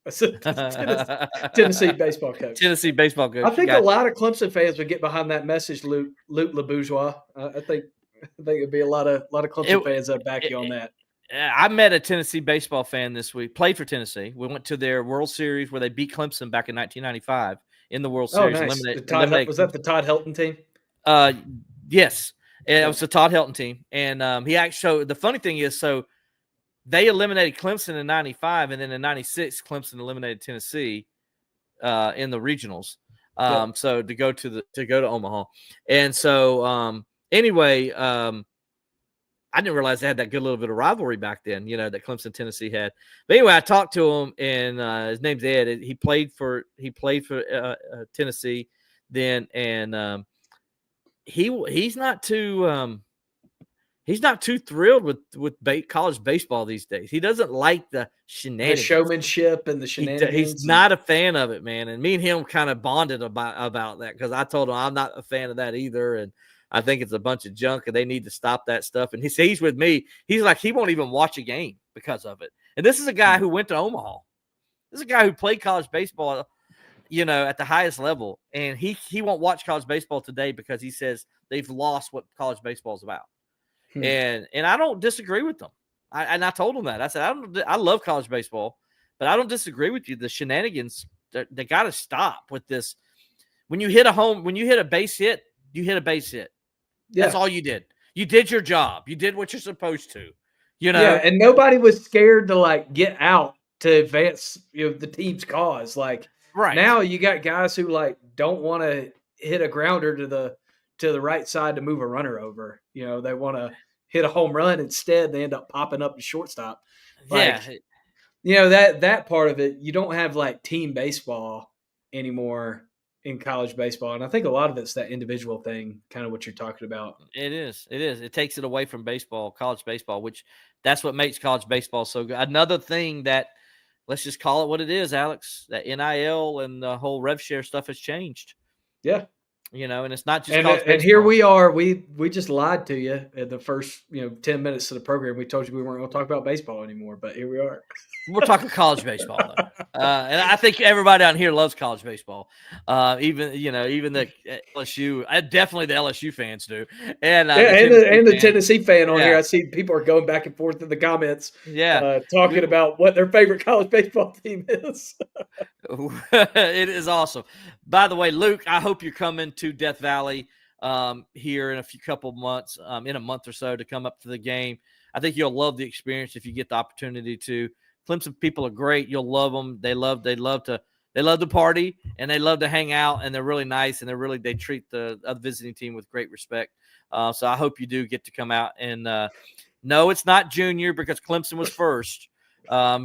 Tennessee baseball coach. Tennessee baseball coach. I think a lot of Clemson fans would get behind that message, Luke LeBourgeois. I think it'd be a lot of Clemson fans that back you on that. I met a Tennessee baseball fan this week. Played for Tennessee. We went to their World Series where they beat Clemson back in 1995 in the World Series. Oh, nice. Was that the Todd Helton team? Yes, it was the Todd Helton team, and he actually. So the funny thing is, they eliminated Clemson in 95, and then in 96, Clemson eliminated Tennessee in the regionals. So to go to Omaha. And so anyway, I didn't realize they had that good little bit of rivalry back then, that Clemson Tennessee had. But anyway, I talked to him, and his name's Ed. He played for Tennessee then, and he's not too he's not too thrilled with college baseball these days. He doesn't like the shenanigans. The showmanship and the shenanigans. He's not a fan of it, man. And me and him kind of bonded about that because I told him I'm not a fan of that either. And I think it's a bunch of junk and they need to stop that stuff. And he's with me. He's like, he won't even watch a game because of it. And this is a guy who went to Omaha. This is a guy who played college baseball, at the highest level. And he won't watch college baseball today because he says they've lost what college baseball is about. And I don't disagree with them. I told him that. I said, I love college baseball, but I don't disagree with you. The shenanigans, they got to stop with this. When you hit a base hit, you hit a base hit. Yeah. That's all you did. You did your job. You did what you're supposed to. Yeah, and nobody was scared to get out to advance the team's cause. Now you got guys who don't want to hit a grounder to the right side to move a runner over. They want to hit a home run instead. They end up popping up to shortstop. that part of it, you don't have like team baseball anymore in college baseball. And I think a lot of it's that individual thing, kind of what you're talking about. It is. It is. It takes it away from baseball, college baseball, which that's what makes college baseball so good. Another thing that, let's just call it what it is, Alex, that NIL and the whole rev share stuff has changed. Yeah. And it's not just And college baseball. here we are. We just lied to you in the first 10 minutes of the program. We told you we weren't going to talk about baseball anymore, but here we are. We're talking college baseball, though. And I think everybody down here loves college baseball. Even the LSU, definitely the LSU fans do. And the Tennessee fan on here. I see people are going back and forth in the comments. Yeah. Talking about what their favorite college baseball team is. It is awesome. By the way, Luke, I hope you're coming to Death Valley here in a couple months, in a month or so, to come up to the game. I think you'll love the experience if you get the opportunity to. Clemson people are great. You'll love them. They love to party, and they love to hang out, and they're really nice, and they treat the other visiting team with great respect. So I hope you do get to come out. And no, it's not junior, because Clemson was first. So I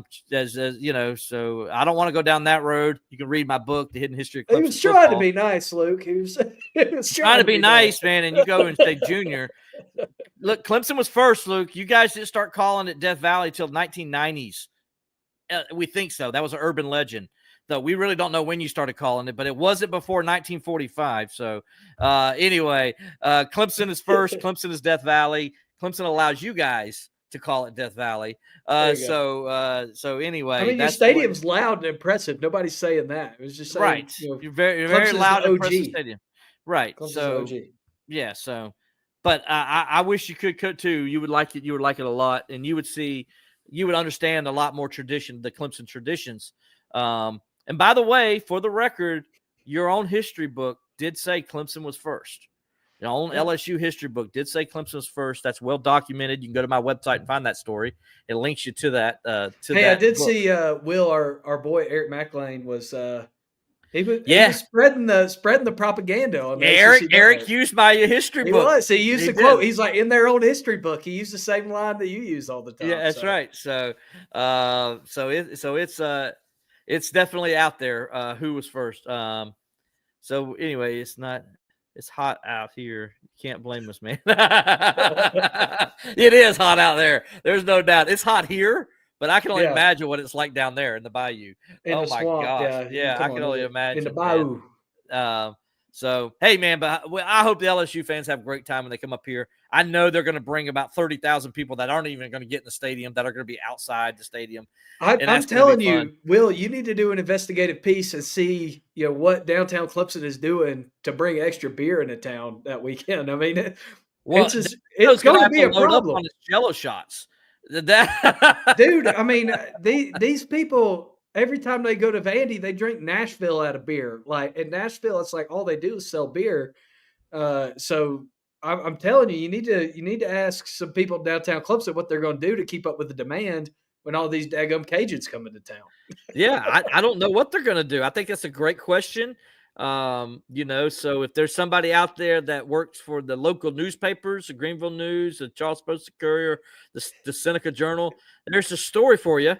don't want to go down that road. You can read my book, The Hidden History of Clemson. He was trying to be nice, Luke. He was trying to be nice, man. And you go and say junior. Look, Clemson was first, Luke. You guys didn't start calling it Death Valley till 1990s. We think so. That was an urban legend, though. We really don't know when you started calling it, but it wasn't before 1945. So anyway, Clemson is first. Clemson is Death Valley. Clemson allows you guys to call it Death Valley. So anyway, I mean, your stadium's loud and impressive. Nobody's saying that. It was just saying, right. You're very loud and impressive stadium. Right. Clemson's OG. Yeah. So, but I wish you could too. You would like it. You would like it a lot, and you would understand a lot more the Clemson traditions. And by the way, for the record, your own history book did say Clemson was first. Your own LSU history book did say Clemson was first. That's well documented. You can go to my website and find that story. It links you to that. I did see Will, our boy Eric McLean was. He was spreading the propaganda on Eric used my history book. He used the quote. He's like, in their own history book, he used the same line that you use all the time. Yeah, that's right. So it's definitely out there. Who was first? So anyway, it's hot out here. You can't blame us, man. It is hot out there. There's no doubt. It's hot here. But I can only imagine what it's like down there in the bayou. My gosh. Yeah, I can only imagine. In the bayou. So, hey, man, but I hope the LSU fans have a great time when they come up here. I know they're going to bring about 30,000 people that aren't even going to get in the stadium, that are going to be outside the stadium. I'm telling you, Will, you need to do an investigative piece and see what downtown Clemson is doing to bring extra beer into town that weekend. I mean, it's going to be a problem. On the Jello shots. Dude, I mean, these people, every time they go to Vandy, they drink Nashville out of beer. Like in Nashville, it's like all they do is sell beer. So I'm telling you, you need to ask some people downtown Clemson what they're going to do to keep up with the demand when all these daggum Cajuns come into town. Yeah, I don't know what they're going to do. I think that's a great question. So if there's somebody out there that works for the local newspapers, the Greenville News, the Charles Post Courier, the Seneca Journal, there's a story for you.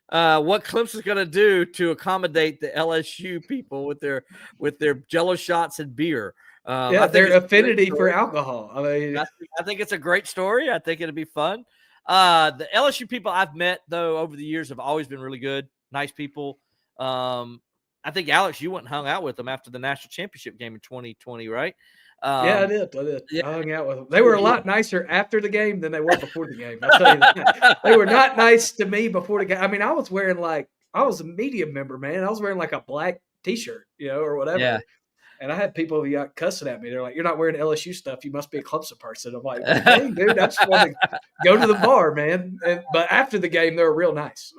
What Clemson's going to do to accommodate the LSU people with their Jello shots and beer. Their affinity for alcohol. I mean, I think it's a great story. I think it'll be fun. The LSU people I've met though over the years have always been really good, nice people. I think, Alex, you went and hung out with them after the national championship game in 2020, right? I did. Yeah. I hung out with them. They were a lot nicer after the game than they were before the game. I'll tell you that. They were not nice to me before the game. I mean, I was a media member, man. I was wearing like a black T-shirt, or whatever. Yeah. And I had people who got cussing at me. They're like, "You're not wearing LSU stuff. You must be a Clemson person." I'm like, "Hey, dude, I just want to go to the bar, man." But after the game, they were real nice.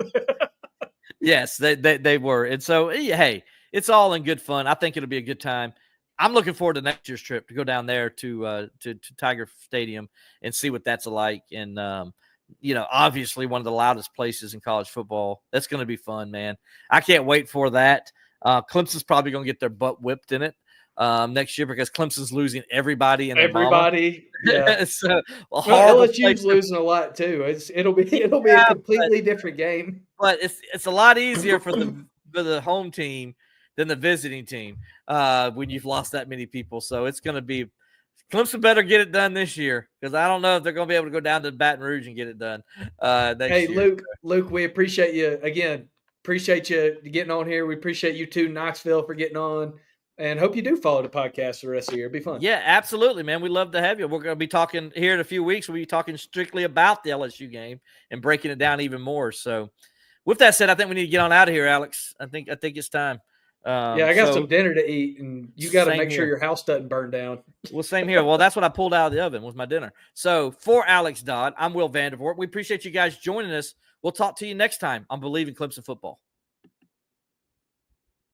Yes, they were. And so, hey, it's all in good fun. I think it'll be a good time. I'm looking forward to next year's trip to go down there to Tiger Stadium and see what that's like. And, obviously one of the loudest places in college football. That's going to be fun, man. I can't wait for that. Clemson's probably going to get their butt whipped in it. next year because Clemson's losing everybody and everybody. Yeah, so LSU's losing a lot too. It'll be a completely different game. But it's a lot easier for the home team than the visiting team when you've lost that many people. So it's going to be Clemson better get it done this year because I don't know if they're going to be able to go down to Baton Rouge and get it done next year. Luke, we appreciate you again. Appreciate you getting on here. We appreciate you too, Knoxville, for getting on. And hope you do follow the podcast the rest of the year. It'll be fun. Yeah, absolutely, man. We'd love to have you. We're going to be talking here in a few weeks. We'll be talking strictly about the LSU game and breaking it down even more. So with that said, I think we need to get on out of here, Alex. I think it's time. I got some dinner to eat, and you got to make sure your house doesn't burn down. Well, same here. Well, that's what I pulled out of the oven was my dinner. So for Alex Dodd, I'm Will Vandervort. We appreciate you guys joining us. We'll talk to you next time on Believe in Clemson Football.